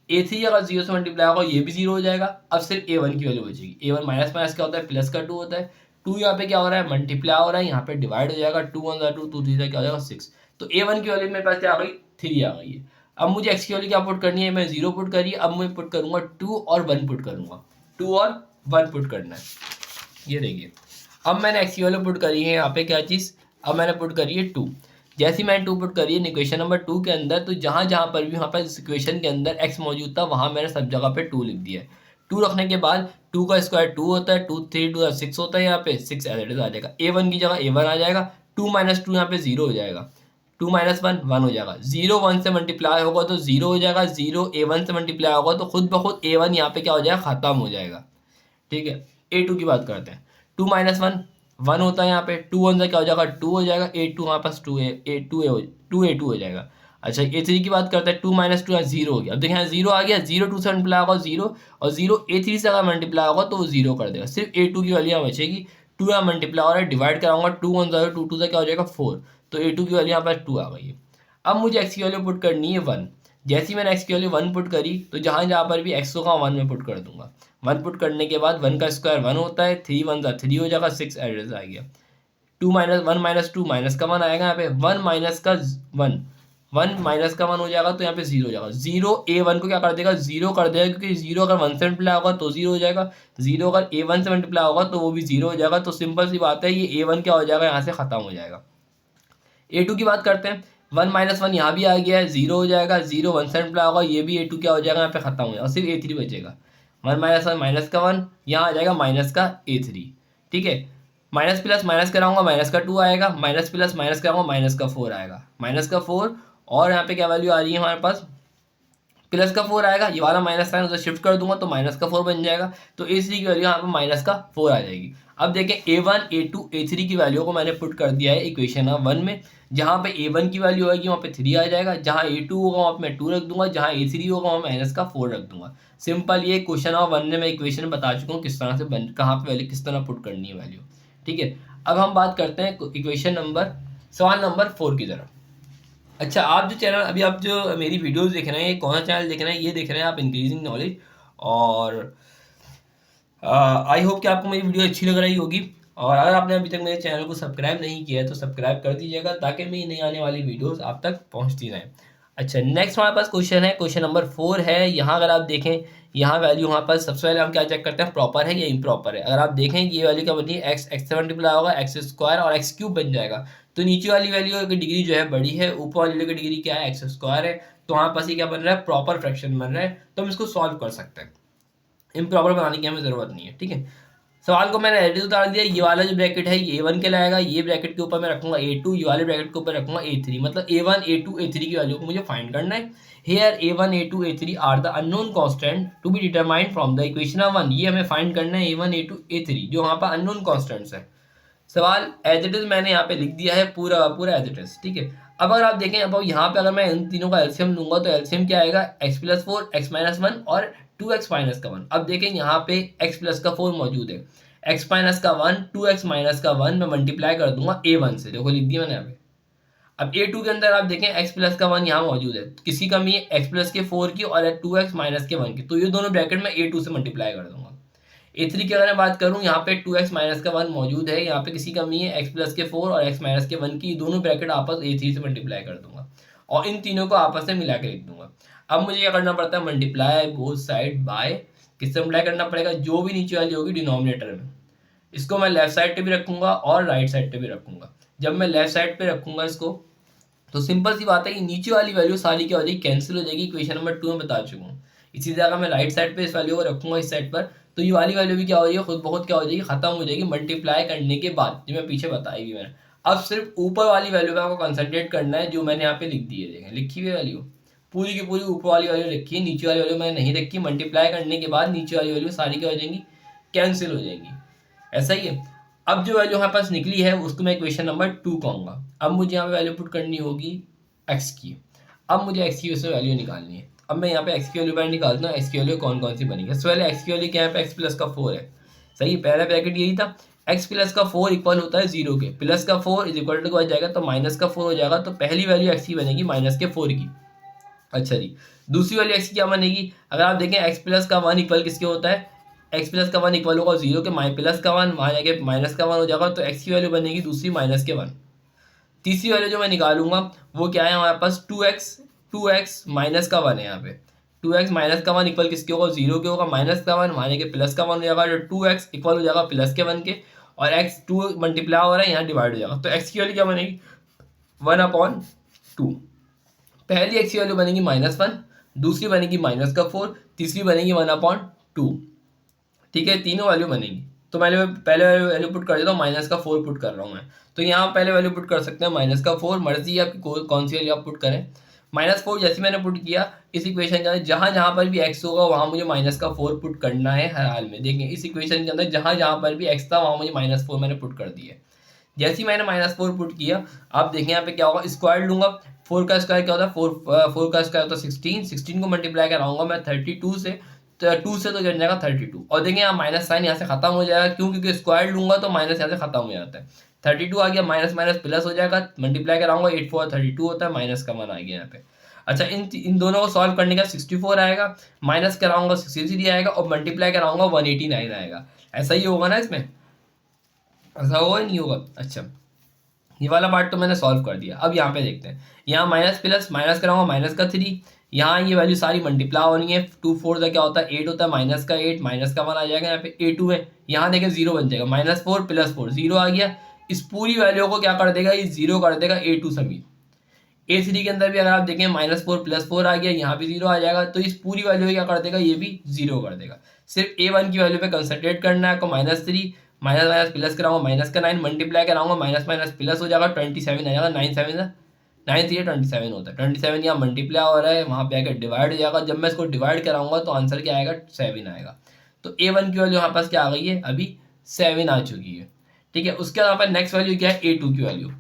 a3 अगर 0 से मल्टीप्लाई होगा ये भी 0 हो जाएगा। अब सिर्फ a1 की वैल्यू बचेगी। a1 माइनस माइनस क्या होता है, प्लस का 2 होता है। 2 यहाँ पे क्या हो रहा है, मल्टीप्लाई हो रहा है, यहाँ पे डिवाइड हो जाएगा, 2 1 2, 2 3 क्या हो जाएगा 6। तो a1 की वैल्यू मेरे पास क्या आ गई, 3 आ गई है। अब मुझे x की वैल्यू क्या पुट करनी है, मैं 0 पुट करी, अब मैं पुट करूंगा 2 और 1 पुट करूंगा, 2 और 1 पुट करना है। ये देखिए, अब मैंने x की वैल्यू पुट करी है यहाँ पे क्या चीज़, अब मैंने पुट करी है 2। जैसी मैंने 2 पुट करी है इक्वेशन नंबर 2 के अंदर, तो जहाँ जहाँ पर भी वहाँ पर इस इक्वेशन के अंदर x मौजूद था वहाँ मैंने सब जगह पे 2 लिख दिया है। 2 रखने के बाद 2 का स्क्वायर 2 होता है, 2 3 2 6 होता है, यहाँ पे 6 एज इट इज आ जाएगा। a1 की जगह a1 आ जाएगा, 2 - 2 यहाँ पे 0 हो जाएगा, 2 - 1 1 हो जाएगा। 0 1 से मल्टीप्लाई होगा तो 0 हो जाएगा, 0 a1 से मल्टीप्लाई होगा तो खुद ब खुद a1 यहाँ पे क्या हो जाएगा, खत्म हो जाएगा। ठीक है, a2 की बात करते हैं। 2 - 1 1 होता है यहाँ पे, 2 1 से क्या हो जाएगा, 2 हो जाएगा, a2 हमारे पास 2a2 हो जाएगा। अच्छा, a3 की बात करते हैं, 2 - 2 0 हो गया। अब देखिए यहाँ 0 आ गया, 0 2 से मल्टीप्लाई होगा 0, और 0 a3 से अगर मल्टीप्लाई होगा तो वो 0 कर देगा। सिर्फ a2 की वैल्यू यहाँ बचेगी, 2 यहाँ मल्टीप्लाई हो रहा है, डिवाइड कराऊंगा, 2 1 ज़ा 2 2 ज़ा क्या हो जाएगा 4, तो a2 की वैल्यू यहाँ पर 2 आ गई है। अब मुझे x की वैल्यू पुट करनी है 1। जैसे ही मैंने x की वैल्यू 1 पुट करी तो जहाँ जहाँ पर भी x होगा 1 में पुट कर दूंगा। 1 पुट करने के बाद 1 का स्क्वायर 1 होता है, 3 1 ज़ा 3 हो जाएगा, 6 एड्रेस आ गया। 2 माइनस 1 माइनस 2 माइनस का 1 आएगा यहाँ पे, 1 माइनस का 1 1 माइनस का 1 हो जाएगा, तो यहाँ पे 0 हो जाएगा। 0 a1 को क्या कर देगा, 0 कर देगा, क्योंकि 0 अगर 1 से मल्टीप्लाई होगा तो 0 हो जाएगा, 0 अगर a1 से मल्टीप्लाई होगा तो वो भी 0 हो जाएगा। तो सिंपल सी बात है, ये a1 क्या हो जाएगा, यहाँ से खत्म हो जाएगा। a2 की बात करते हैं, 1 माइनस 1 यहाँ भी आ गया है, 0 हो जाएगा, 0 1 से मल्टीप्लाई होगा, ये भी a2 क्या हो जाएगा, यहाँ पे खत्म हो जाएगा, सिर्फ a3 बचेगा। 1 माइनस 1 माइनस का 1 यहाँ आ जाएगा, माइनस का a3। ठीक है, माइनस प्लस माइनस कराऊंगा, माइनस का 2 आएगा, माइनस प्लस माइनस कराऊंगा, माइनस का 4 आएगा, माइनस का 4। और यहाँ पे क्या वैल्यू आ रही है हमारे पास, प्लस का 4 आएगा, ये वाला माइनस साइन उधर शिफ्ट कर दूंगा तो माइनस का 4 बन जाएगा, तो a3 की वैल्यू यहाँ पर माइनस का 4 आ जाएगी। अब देखें a1 a2 a3 की वैल्यू को मैंने पुट कर दिया है इक्वेशन 1 में। जहाँ पे a1 की वैल्यू आएगी वहाँ पे 3 आ जाएगा, जहाँ a2 होगा वहाँ पे मैं 2 रख दूंगा, जहाँ a3 होगा वहाँ माइनस का 4 रख दूंगा। सिंपल, ये क्वेश्चन 1 में मैं इक्वेशन बता चुका हूँ किस तरह से कहाँ पे वैल्यू किस तरह पुट करनी है वैल्यू। ठीक है, अब हम बात करते हैं इक्वेशन नंबर सवाल नंबर 4 की तरफ। अच्छा, आप जो चैनल अभी आप जो मेरी वीडियोस देख रहे हैं, ये कौन सा चैनल देख रहे हैं, ये देख रहे हैं आप इंक्रीजिंग नॉलेज। और आई होप कि आपको मेरी वीडियो अच्छी लग रही होगी। और अगर आपने अभी तक मेरे चैनल को सब्सक्राइब नहीं किया है तो सब्सक्राइब कर दीजिएगा, ताकि मेरी नई आने वाली वीडियोस आप तक पहुंचती रहें। अच्छा, नेक्स्ट हमारे पास क्वेश्चन है, क्वेश्चन नंबर 4 है। यहाँ अगर आप देखें, यहाँ वैल्यू हमारे पास सबसे पहले हम क्या चेक करते हैं, प्रॉपर है या इम्प्रॉपर है। अगर आप देखें ये वैल्यू क्या बनी है, एक्स से मल्टीप्लाई होगा, एक्स स्क्वायर और एक्स क्यूब बन जाएगा। तो नीचे वाली वैल्यू की डिग्री जो है बड़ी है, ऊपर वाली वैल्यू की डिग्री क्या है, एक्स स्क्वायर है। तो हमारे पास ये क्या बन रहा है, प्रॉपर फ्रैक्शन बन रहा है, तो हम इसको सॉल्व कर सकते हैं। इम्प्रॉपर बनाने की हमें जरूरत नहीं है। ठीक है, सवाल को मैंने एडिट उतार दिया। ये वाला जो ब्रैकेट है ये a1 के लाएगा, ये ब्रैकेट के ऊपर मैं रखूंगा a2, ये वाले ब्रैकेट के ऊपर रखूंगा a3। मतलब a1 a2 a3 की वैल्यू को मुझे फाइंड करना है। Here a1 a2 a3 are the unknown constant to be determined from the equation 1। ये हमें फाइंड करना है a1 a2 a3, जो वहाँ पर अननोन कांस्टेंट्स है। सवाल एज इट इज मैंने यहाँ पे लिख दिया है, पूरा पूरा एज इट इज। ठीक है, अब अगर आप देखें, अब यहाँ पे अगर मैं इन तीनों का एलसीएम लूंगा तो एलसीएम क्या आएगा, x प्लस 4 x माइनस 1 और 2x माइनस का 1। अब देखें यहाँ पे x प्लस का 4 मौजूद है, x माइनस का 1 2x माइनस का 1 मैं मल्टीप्लाई कर दूंगा a1 से। देखो लिख दिया मैंने यहाँ पे। अब a2 के अंदर आप देखें x प्लस का 1 यहाँ मौजूद है, किसी कमी है x प्लस के 4 की और 2x माइनस के 1 की, तो ये दोनों ब्रैकेट में a2 से मल्टीप्लाई कर दूंगा। a3 की अगर मैं बात करूं, यहाँ पे 2x माइनस का 1 मौजूद है, यहाँ पे किसी कमी है x प्लस के 4 और x माइनस के 1 की, दोनों ब्रैकेट आपस a3 से मल्टीप्लाई कर दूंगा और इन तीनों को आपस में मिला के लिख दूंगा। अब मुझे क्या करना पड़ता है, मल्टीप्लाई बोथ साइड बाय, किससे मल्टीप्लाई करना पड़ेगा, जो भी नीचे वाली होगी डिनोमिनेटर में, इसको मैं लेफ्ट साइड पे भी रखूंगा और राइट साइड पे भी रखूंगा। जब मैं लेफ्ट साइड पे रखूंगा इसको, तो सिंपल सी बात है कि नीचे वाली वैल्यू सारी क्या हो जाएगी, कैंसिल हो जाएगी। इक्वेशन नंबर 2 में बता चुका हूँ। इसी जगह मैं राइट साइड पे इस वैल्यू को रखूंगा इस साइड पर, तो ये वाली वैल्यू भी क्या हो जाएगी, खुद बहुत क्या हो जाएगी, खत्म हो जाएगी मल्टीप्लाई करने के बाद, जो मैं पीछे बताई भी मैंने। अब सिर्फ ऊपर वाली वैल्यू पे आपको कंसंट्रेट करना है, जो मैंने यहाँ पे लिख दी है। देखें लिखी हुई वैल्यू पूरी की पूरी ऊपर वाली वैल्यू लिखी है, नीचे वाली वैल्यू मैंने नहीं लिखी। मल्टीप्लाई करने के बाद नीचे वाली वैल्यू सारी क्या हो जाएंगी, कैंसिल हो जाएंगी। ऐसा ही है। अब जो वैल्यू हमारे पास निकली है उसको मैं इक्वेशन नंबर 2 कहूँगा। अब मुझे यहाँ पे वैल्यू पुट करनी होगी x की। अब मुझे x की वैल्यू निकालनी है। अब मैं यहाँ पे x की वैल्यू बाहर निकालता हूँ, x की वैल्यू कौन कौन सी बनेगी। सबसे पहले x की वैल्यू क्या है, पे x प्लस का 4 है। सही, पहला ब्रैकेट यही था, x प्लस का 4 इक्वल होता है 0 के, प्लस का 4 इज इक्वल टू आ जाएगा तो माइनस का 4 हो जाएगा, तो पहली वैल्यू x की बनेगी माइनस के 4 की। अच्छा जी, दूसरी वाली x की क्या बनेगी, अगर आप देखें x प्लस का 1 इक्वल किसके होता है, x प्लस का 1 इक्वल होगा 0 के, प्लस का 1 वहाँ जाके माइनस का 1 हो जाएगा, तो x की वैल्यू बनेगी दूसरी माइनस के 1। तीसरी वैल्यू जो मैं निकालूंगा वो क्या है, हमारे पास 2x माइनस का 1 है। यहाँ पे 2x माइनस का 1 इक्वल किसके होगा, 0 के होगा, माइनस का 1 वहाँ जाके प्लस का 1 हो जाएगा, जो 2x इक्वल हो जाएगा प्लस के 1 के, और x 2 मल्टीप्लाई हो रहा है यहाँ डिवाइड हो जाएगा, तो x की वैल्यू क्या बनेगी 1/2। पहली x की वैल्यू बनेगी -1, दूसरी बनेगी माइनस का 4, तीसरी बनेगी 1/2। ठीक है, तीनों वैल्यू बनेगी। तो मैंने पहले वैल्यू पुट कर देता हूँ, माइनस का 4 पुट कर रहा हूँ मैं। तो यहाँ पहले वैल्यू पुट कर सकते हैं माइनस का 4, मर्जी है आपकी कौन सी वैल्यू आप पुट करें। -4 जैसे मैंने पुट किया, इस इक्वेशन के अंदर जहाँ जहाँ पर भी x होगा वहाँ मुझे माइनस का 4 पुट करना है हर हाल में। देखें इस इक्वेशन के अंदर जहाँ जहाँ पर भी x था वहाँ मुझे -4 मैंने पुट कर दिया। जैसे ही मैंने -4 पुट किया, आप देखें यहाँ पे क्या होगा, स्क्वायर लूंगा। 4 का स्क्वायर क्या होता है, 4 का स्क्वायर होता है 16 को मल्टीप्लाई कराऊंगा मैं 32 से, 2 से तो बन जाएगा 32 और देखें यहाँ माइनस साइन यहाँ से खत्म हो जाएगा, क्यों? क्योंकि स्क्वायर लूंगा तो माइनस यहाँ से खत्म हो जाता है। 32 आ गया, माइनस माइनस प्लस हो जाएगा, मल्टीप्लाई कराऊंगा 8 4 32 होता है, माइनस का 1 आ गया यहाँ पे। अच्छा, इन दोनों को सॉल्व करने का 64 आएगा, माइनस कराऊंगा 63 आएगा और मल्टीप्लाई कराऊंगा 189 आएगा। ऐसा ही होगा ना इसमें, ऐसा होगा नहीं होगा? अच्छा, ये वाला पार्ट तो मैंने सॉल्व कर दिया। अब यहाँ पे देखते हैं, यहाँ माइनस प्लस माइनस कराऊंगा माइनस का 3, यहाँ ये वैल्यू सारी मल्टीप्लाई होनी है। 2 4 का क्या होता है 8 होता है, माइनस का 8 माइनस का 1 आ जाएगा यहाँ पे A2 में। यहाँ देखें 0 बन जाएगा, -4 + 4 0 आ गया। इस पूरी वैल्यू को क्या कर देगा, ये 0 कर देगा A2 समीत। A3 के अंदर भी अगर आप देखें -4 + 4 आ गया, यहाँ भी 0 आ जाएगा, तो इस पूरी वैल्यू को क्या कर देगा, ये भी 0 कर देगा। सिर्फ A1 की वैल्यू पे कंसंट्रेट करना है आपको। -3 माइनस माइनस प्लस कराऊंगा माइनस का 9 मल्टीप्लाई कराऊंगा माइनस माइनस प्लस हो जाएगा 27 आ जाएगा। 9 7 9 3 27 होता है। 27 यहाँ मल्टीप्लाई हो रहा है, वहाँ पे आकर डिवाइड हो जाएगा। जब मैं इसको डिवाइड कराऊंगा तो आंसर क्या आएगा, 7 आएगा। तो A1 की वैल्यू यहाँ पास क्या आ गई है, अभी 7 आ चुकी है। ठीक है, उसके अलावा नेक्स्ट वैल्यू क्या है, A2 की वैल्यू।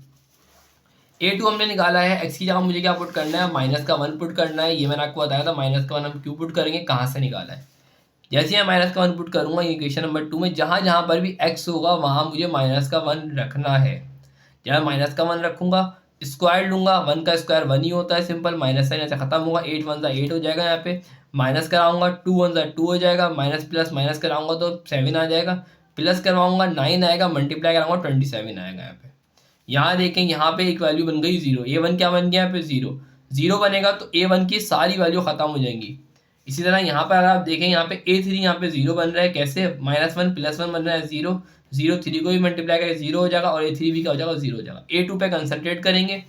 A2 हमने निकाला है, x की जगह मुझे क्या पुट करना है, माइनस का 1 पुट करना है। ये मैंने आपको बताया था, माइनस का 1 हम क्यों पुट करेंगे, कहाँ से निकाला है। जैसे मैं माइनस का 1 पुट करूंगा इक्वेशन नंबर 2 में, जहां जहां पर भी x होगा वहां मुझे माइनस का 1 रखना है। जब माइनस का 1 रखूंगा, स्क्वायर लूंगा, 1 का स्क्वायर 1 ही होता है, सिंपल। माइनस साइन ऐसे खत्म होगा, 8 1 8 हो जाएगा। यहाँ पे माइनस कराऊंगा 2 1 2 हो जाएगा, माइनस प्लस माइनस कराऊंगा तो 7 आ जाएगा, प्लस करवाऊंगा 9 आएगा, मल्टीप्लाई कराऊंगा 27 आएगा। यहाँ पे यहाँ देखें, यहाँ पे एक वैल्यू बन गई 0। A1 क्या बन गया यहाँ पे, 0 0 बनेगा तो A1 की सारी वैल्यू खत्म हो जाएंगी। इसी तरह यहाँ पर अगर आप देखें, यहाँ पे A3 यहाँ पे 0 बन रहा है, कैसे, -1 + 1 बन रहा है 0 0 3 को भी मल्टीप्लाई करके 0 हो जाएगा और A3 भी क्या हो जाएगा, 0 हो जाएगा। A2 पे कंसंट्रेट करेंगे,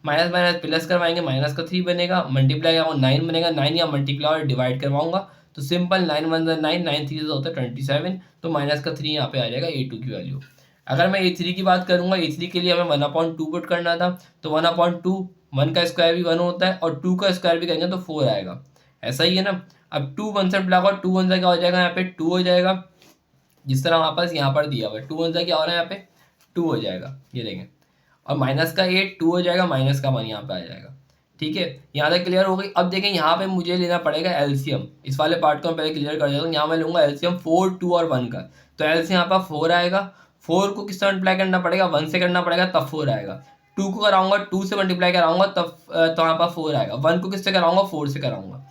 माइनस माइनस प्लस करवाएंगे, माइनस का 3 बनेगा, मल्टीप्लाई कराऊंगा 9 बनेगा, 9 या मल्टीप्लाई और डिवाइड करवाऊंगा तो सिंपल 9 1 9 9 3 होता है 27, तो माइनस का 3 यहाँ पे आ जाएगा A2 की वैल्यू। अगर मैं A3 की बात करूंगा, A3 के लिए हमें 1/2 पुट करना था, तो 1/2 1 का स्क्वायर भी 1 होता है और 2 का स्क्वायर भी करेंगे तो 4 आएगा। ऐसा ही है ना। अब 2 1 से ब्लॉक और 2 1 से क्या हो जाएगा, यहाँ पे 2 हो जाएगा, जिस तरह वापस यहाँ पर दिया हुआ है। 2 1 से क्या हो रहा है, यहाँ पे 2 हो जाएगा, ये देखें। और माइनस का 8 2 हो जाएगा, माइनस का 1 यहाँ पे आ जाएगा। ठीक है, यहाँ तक क्लियर हो गई। अब देखें, यहाँ पे मुझे लेना पड़ेगा एलसीएम। इस वाले पार्ट को मैं पहले क्लियर कर देता हूँ। यहाँ मैं लूंगा एलसीएम 4 2 और 1 का, तो एलसीएम यहाँ पर 4 आएगा। 4 को किससे मल्टीप्लाई करना पड़ेगा, 1 से करना पड़ेगा, तब 4 आएगा। 2 को कराऊंगा 2 से मल्टीप्लाई कराऊंगा तब तो यहाँ पर 4 आएगा। 1 को किससे कराऊंगा, 4 से कराऊंगा।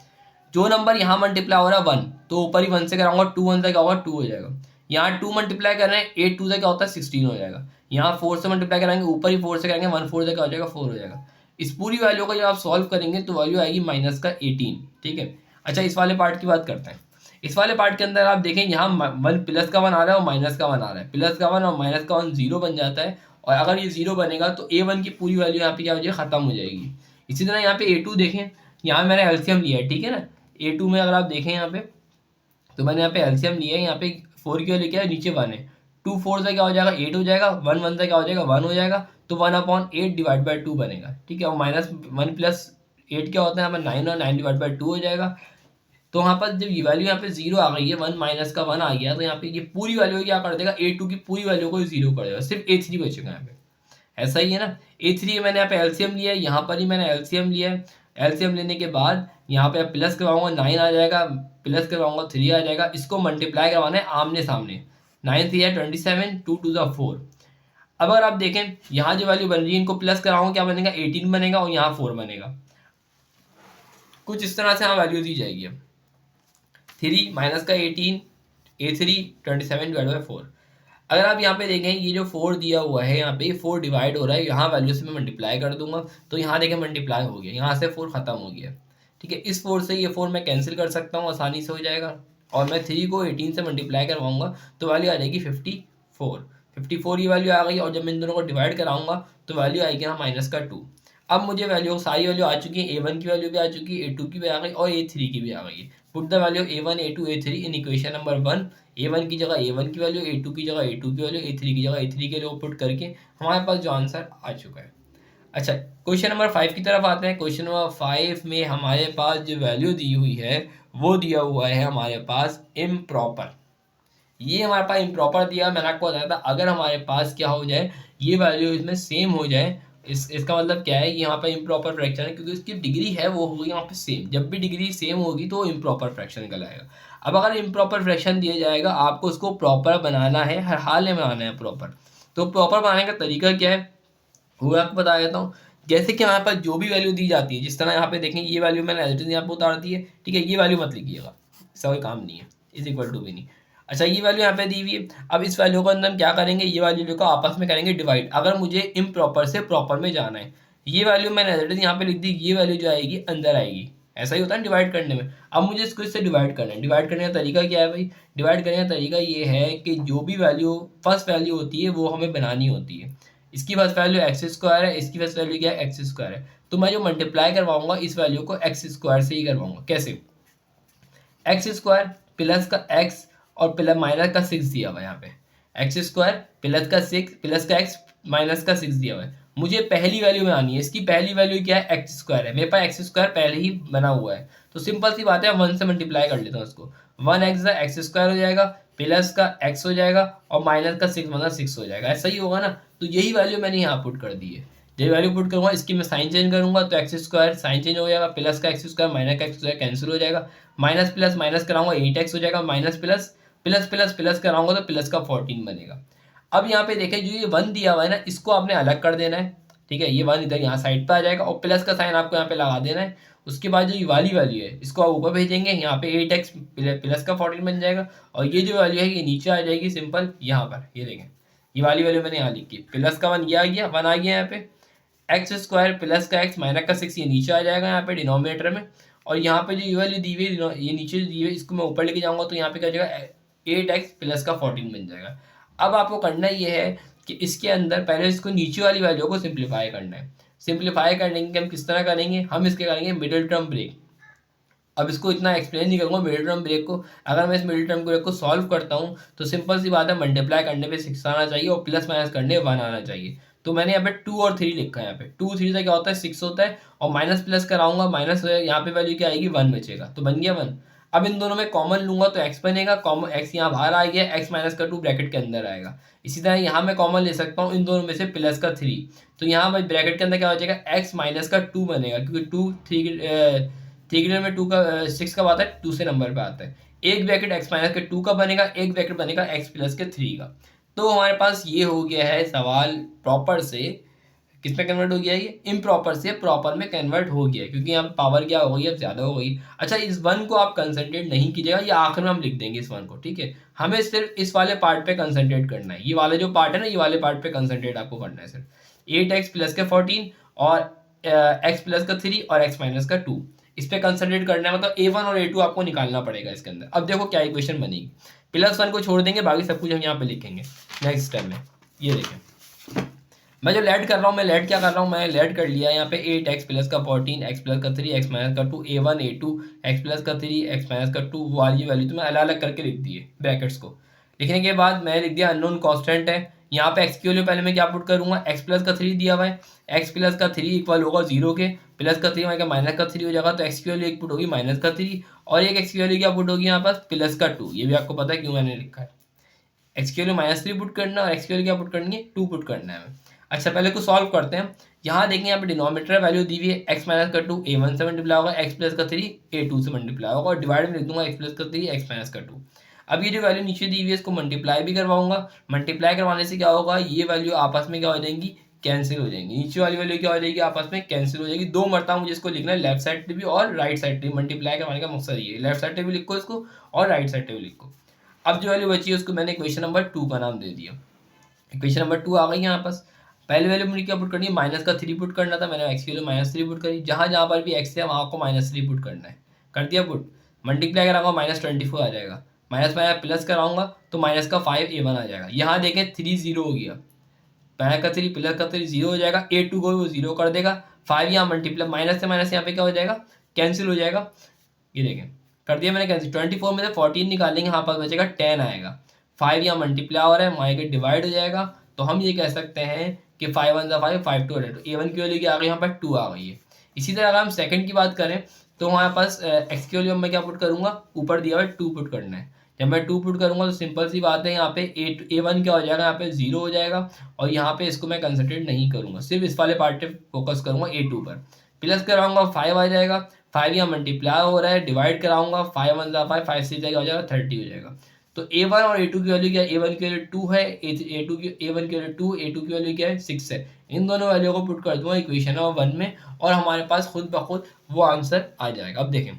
जो नंबर यहाँ मल्टीप्लाई हो रहा है 1, तो ऊपर ही 1 से कराऊंगा, 2 1 से क्या होगा, 2 हो जाएगा। यहाँ 2 मल्टीप्लाई कर रहे हैं, 8 2 से क्या होता है 16 हो जाएगा। यहाँ 4 से मल्टीप्लाई कराएंगे, ऊपर ही 4 से करेंगे, 1 4 से क्या हो जाएगा, 4 हो जाएगा। इस पूरी वैल्यू को जब आप सॉल्व करेंगे तो वैल्यू आएगी माइनस का 18। ठीक है, अच्छा इस वाले पार्ट की बात करते हैं। इस वाले पार्ट के अंदर आप देखें, यहाँ 1 प्लस का 1 आ रहा है और माइनस का 1 आ रहा है। प्लस का 1 और माइनस का 1 0 बन जाता है, और अगर ये 0 बनेगा तो A1 की पूरी वैल्यू यहाँ पे क्या हो जाएगी, खत्म हो जाएगी। इसी तरह यहाँ पे A2 देखें, यहाँ मैंने एलसीएम लिया है, ठीक है ना। A2 में अगर आप देखें यहाँ पे, तो मैंने यहाँ पे एलसीएम लिया है। यहाँ पे 4 की वैल्यू क्या है, नीचे 1 है। 2 4 से क्या हो जाएगा, 8 हो जाएगा। 1 1 से क्या हो जाएगा, 1 हो जाएगा। तो 1/8 डिवाइड बाई 2 बनेगा। ठीक है, और -1 + 8 क्या होता है, हमें 9 और 9 डिवाइड बाई 2 हो जाएगा। तो वहाँ पर जब ये वैल्यू यहाँ पे 0 आ गई है, 1 माइनस का 1 आ गया, तो यहाँ पे ये पूरी वैल्यू क्या कर देगा, A2 की पूरी वैल्यू को 0 कर देगा, सिर्फ A3 बचेगा यहाँ पे। ऐसा ही है ना। A3 मैंने यहाँ पे एलसीएम लिया है, यहाँ पर ही मैंने एलसीएम लिया है। एलसीएम लेने के बाद यहाँ पे प्लस करवाऊंगा 9 आ जाएगा, प्लस करवाऊंगा 3 आ जाएगा। इसको मल्टीप्लाई करवाना है आमने सामने। 9 3 है 27, 2 2 4। अब अगर आप देखें, यहाँ जो वैल्यू बन रही है, इनको प्लस कराऊंगा, क्या बनेगा, 18 बनेगा और यहाँ 4 बनेगा। कुछ इस तरह से यहाँ वैल्यू दी जाएगी। अब 3 माइनस का 18, A3 27 डिवाइड बाई 4। अगर आप यहाँ पे देखें, ये जो 4 दिया हुआ है, यहाँ पे 4 डिवाइड हो रहा है, यहाँ वैल्यू से मैं मल्टीप्लाई कर दूंगा, तो यहाँ देखें मल्टीप्लाई हो गया, यहाँ से 4 खत्म हो गया। ठीक है, इस 4 से ये 4 मैं कैंसिल कर सकता हूँ, आसानी से हो जाएगा। और मैं 3 को 18 से मल्टीप्लाई करवाऊंगा तो वैल्यू आ जाएगी 54 ये वैल्यू आ गई। और जब मैं इन दोनों को डिवाइड कराऊंगा तो वैल्यू आएगी ना -2। अब मुझे वैल्यू सारी वैल्यू आ चुकी है, A1 की वैल्यू भी आ चुकी है, A2 की भी आ गई और A3 की भी आ गई है। Put the value A1 A2 A3 in equation number 1। A1 की जगह A1 की वैल्यू, A2 की जगह A2 की वैल्यू, A3 की जगह A3 के लिए पुट करके हमारे पास जो आंसर आ चुका है। अच्छा, क्वेश्चन नंबर 5 की तरफ आते हैं। क्वेश्चन नंबर 5 में हमारे पास जो वैल्यू दी हुई है, वो दिया हुआ है हमारे पास इम्प्रॉपर। ये हमारे पास इम्प्रॉपर दिया, मैंने आपको बताया था, अगर हमारे पास क्या हो जाए, ये वैल्यू इसमें सेम हो जाए इसका मतलब क्या है, यहाँ पे इम्प्रॉपर फ्रैक्शन है क्योंकि उसकी डिग्री है वो होगी यहाँ पे सेम। जब भी डिग्री सेम होगी तो वो इम्प्रॉपर फ्रैक्शन कहलाएगा। अब अगर इम्प्रॉपर फ्रैक्शन दिया जाएगा, आपको उसको प्रॉपर बनाना है, हर हाल में बनाना है प्रॉपर। तो प्रॉपर बनाने का तरीका क्या है वो मैं आपको बता देता हूँ। जैसे कि यहाँ पर जो भी वैल्यू दी जाती है, जिस तरह यहाँ पे देखें ये वैल्यू मैंने एज इट इज यहाँ पे उतार दी है, ठीक है, ये वैल्यू मत लिखिएगा, इसका कोई काम नहीं है, इज इक्वल टू भी नहीं। अच्छा, ये वैल्यू यहाँ पे दी हुई है। अब इस वैल्यू को अंदर हम क्या करेंगे, ये वैल्यू को आपस में करेंगे डिवाइड। अगर मुझे इम्प्रॉपर से प्रॉपर में जाना है, ये वैल्यू मैंने एज इट इज यहाँ पे लिख दी, ये वैल्यू जो आएगी अंदर आएगी। ऐसा ही होता है डिवाइड करने में। अब मुझे इसको इससे डिवाइड करना है। डिवाइड करने का तरीका क्या है भाई, डिवाइड करने का तरीका ये है कि जो भी वैल्यू फर्स्ट वैल्यू होती है वो हमें बनानी होती है। इसकी फर्स्ट वैल्यू एक्स स्क्वायर है, इसकी फर्स्ट वैल्यू क्या है, एक्स स्क्वायर है। तो मैं जो मल्टीप्लाई करवाऊंगा इस वैल्यू को एक्स स्क्वायर से ही करवाऊंगा। कैसे, एक्स स्क्वायर प्लस का एक्स और प्लस माइनस का 6 दिया हुआ है यहाँ पे। एक्स स्क्वायर प्लस का 6 प्लस का एक्स माइनस का 6 दिया हुआ है। मुझे पहली वैल्यू में आनी है। इसकी पहली वैल्यू क्या है, एक्स स्क्वायर है। मेरे पास एक्स स्क्वायर पहले ही बना हुआ है, तो सिंपल सी बात है, 1 से मल्टीप्लाई कर लेता हूँ उसको। 1 एक्स स्क्वायर हो जाएगा, प्लस का एक्स हो जाएगा और माइनस का 6 मतलब 6 हो जाएगा। ऐसा ही होगा ना। तो यही वैल्यू मैंने यहाँ पुट कर दी है। जब वैल्यू पुट करूंगा, इसकी मैं साइन चेंज करूंगा तो एक्स स्क्वायर साइन चेंज हो जाएगा, प्लस का एक्स स्क्वायर माइनस का एक्स स्क्वायर कैंसिल हो जाएगा, माइनस प्लस माइनस कराऊंगा 8x हो जाएगा, minus plus plus plus plus कराऊंगा तो प्लस का 14 बनेगा। अब यहाँ पे देखें, जो ये 1 दिया हुआ है ना, इसको आपने अलग कर देना है, ठीक है। ये 1 इधर यहाँ साइड पे आ जाएगा और प्लस का साइन आपको यहाँ पे लगा देना है। उसके बाद जो ये वाली वैल्यू है इसको आप ऊपर भेजेंगे, यहाँ पे 8x प्लस का 14 बन जाएगा और ये जो वैल्यू है ये नीचे आ जाएगी सिंपल यहाँ पर। ये देखें, ये वाली वैल्यू मैंने यहाँ लिखी, प्लस का 1 ये आ गया, 1 आ गया यहाँ पे। एक्स स्क्वायर प्लस का एक्स माइनस का 6 ये नीचे आ जाएगा यहाँ पे डिनोमिनेटर में। और यहाँ पे जो ये वैल्यू दी हुई है, ये नीचे जो दी हुई है, इसको मैं ऊपर लेके जाऊंगा तो यहाँ पे क्या हो जाएगा, 8x प्लस का 14 बन जाएगा। अब आपको करना ये है कि इसके अंदर पहले इसको नीचे वाली वैल्यू को सिंप्लीफाई करना है। सिंप्लीफाई करने के हम किस तरह करेंगे, हम इसके करेंगे मिडिल टर्म ब्रेक। अब इसको इतना एक्सप्लेन नहीं करूँगा मिडिल टर्म ब्रेक को। अगर मैं इस मिडिल टर्म ब्रेक को सॉल्व करता हूँ तो सिंपल सी बात है, मल्टीप्लाई करने पे 6 आना चाहिए और प्लस माइनस करने 1 आना चाहिए। तो मैंने यहाँ पे 2 और 3 लिखा है। यहाँ पे 2 3 से क्या होता है, 6 होता है और माइनस प्लस कराऊंगा, माइनस यहाँ पे वैल्यू क्या आएगी, 1 बचेगा, तो बन गया 1। अब इन दोनों में कॉमन लूंगा तो x बनेगा, कॉमन x यहाँ बाहर आ गया, x माइनस का 2 ब्रैकेट के अंदर आएगा। इसी तरह यहाँ मैं कॉमन ले सकता हूँ इन दोनों में से प्लस का 3, तो यहाँ भाई ब्रैकेट के अंदर क्या हो जाएगा, x माइनस का 2 बनेगा, क्योंकि 2 3 में 2 का 6 का आता है, 2 से नंबर पे आता है। एक ब्रैकेट x माइनस के 2 का बनेगा, एक ब्रैकेट बनेगा x प्लस के 3 का। तो हमारे पास ये हो गया है सवाल प्रॉपर से किस में कन्वर्ट हो गया, ये इम्प्रॉपर से प्रॉपर में कन्वर्ट हो गया, क्योंकि यहाँ पावर क्या हो गई, अब ज़्यादा हो गई। अच्छा, इस 1 को आप कंसंट्रेट नहीं कीजिएगा, ये आखिर में हम लिख देंगे इस 1 को, ठीक है। हमें सिर्फ इस वाले पार्ट पे कंसंट्रेट करना है, ये वाला जो पार्ट है ना, ये वाले पार्ट पे कंसंट्रेट आपको करना है सिर्फ। 8x प्लस के 14 और x प्लस का 3 और x माइनस का 2, इस पे कंसंट्रेट करना है। मतलब a1 और a2 आपको निकालना पड़ेगा इसके अंदर। अब देखो क्या इक्वेशन बनेगी, +1 को छोड़ देंगे, बाकी सब कुछ हम यहाँ पे लिखेंगे नेक्स्ट स्टेप में। ये देखें, मैं जो लेट कर रहा हूँ, मैं लेट क्या कर रहा हूँ, मैं लेट कर लिया यहाँ पे 8x प्लस का 14 x प्लस का 3 x माइनस का 2 a1 a2 x प्लस का 3 x माइनस का 2 वाली वैल्यू तो मैं अलग अलग करके लिख दिए ब्रैकेट्स को। लिखने के बाद मैं लिख दिया अननोन कांस्टेंट है। यहाँ पे x की वैल्यू पहले मैं क्या पुट करूँगा, x प्लस का 3 दिया हुआ है, x प्लस का 3 इक्वल होगा 0 के, प्लस का 3 का माइनस का 3 हो जाएगा, तो x की वैल्यू एक पुट होगी माइनस का 3 और एक x की वैल्यू क्या पुट होगी यहाँ पास, प्लस का 2। ये भी आपको पता है क्यों मैंने लिखा है, x की वैल्यू -3 पुट करना और x की वैल्यू क्या पुट करनी है, 2 पुट करना है हमें। अच्छा, पहले को सॉल्व करते हैं। यहाँ देखेंगे, यहाँ पे डिनोमिनेटर वैल्यू दी हुई है, x माइनस का 2 a1 से मल्टीप्लाई होगा, x प्लस का 3 a2 से मल्टीप्लाई होगा और डिवाइड में लिख दूंगा x प्लस का 3 x माइनस का 2। अब ये जो वैल्यू नीचे दी हुई है इसको मल्टीप्लाई भी करवाऊंगा। मल्टीप्लाई करवाने से क्या होगा, ये वैल्यू आपस में क्या हो जाएंगी, कैंसिल हो जाएंगी। नीचे वाली वैल्यू क्या हो जाएगी, आपस में कैंसिल हो जाएगी। 2 मरतबा मुझे इसको लिखना है, लेफ्ट साइड पे भी और राइट साइड पे। मल्टीप्लाई करवाने का मकसद ये है, लेफ्ट साइड पे भी लिखो इसको और राइट साइड पे भी लिखो। अब जो वैल्यू बची है उसको मैंने इक्वेशन नंबर 2 का नाम दे दिया। इक्वेशन नंबर 2 आ गई यहाँ पास। पहले वैल्यू मुझे क्या पुट करनी है, माइनस का 3 पुट करना था, मैंने x की वैल्यू -3 पुट करी। जहाँ जहाँ पर भी x है वहाँ को -3 पुट करना है, कर दिया पुट। मल्टीप्लाई कराऊंगा -24 आ जाएगा, माइनस में प्लस कराऊंगा तो माइनस का 5 a1 आ जाएगा। यहाँ देखें 3 0 हो गया, माइनस का 3 प्लस का 3 0 हो जाएगा, a2 को वो 0 कर देगा, 5 यहाँ मल्टीप्लाई माइनस से माइनस यहाँ पे क्या हो जाएगा, कैंसिल हो जाएगा। ये देखें कर दिया मैंने कैंसिल। 24 में से 14 निकालेंगे, यहाँ पर बचेगा 10 आएगा। 5 यहाँ मल्टीप्लाई हो रहा है, वहाँ के डिवाइड हो जाएगा, तो हम ये कह सकते हैं कि 5 1 5 5 2 a1 की वैल्यू आ गई, यहाँ पर 2 आ गई है। इसी तरह अगर हम सेकंड की बात करें तो हमारे पास x की वैल्यू मैं क्या पुट करूँगा, ऊपर दिया हुआ है 2 पुट करना है। जब मैं 2 पुट करूँगा तो सिंपल सी बात है, यहाँ पे A1 क्या हो जाएगा, यहाँ पे 0 हो जाएगा और यहाँ पे इसको मैं कंसिडर नहीं करूँगा, सिर्फ इस वाले पार्ट पे फोकस करूँगा A2 पर। प्लस कराऊंगा 5 आ जाएगा, 5 यहाँ मल्टीप्लाई हो रहा है, डिवाइड कराऊंगा 5 1 5, 5 से जाएगा हो जाएगा 30 हो जाएगा। तो A1 और A2 की वैल्यू क्या है, A1 की वैल्यू 2 है, A2 की A1 की वैल्यू 2, A2 की वैल्यू क्या है 6 है। इन दोनों वैल्यू को पुट कर दूंगा इक्वेशन नंबर 1 में और हमारे पास खुद ब खुद वो आंसर आ जाएगा। अब देखें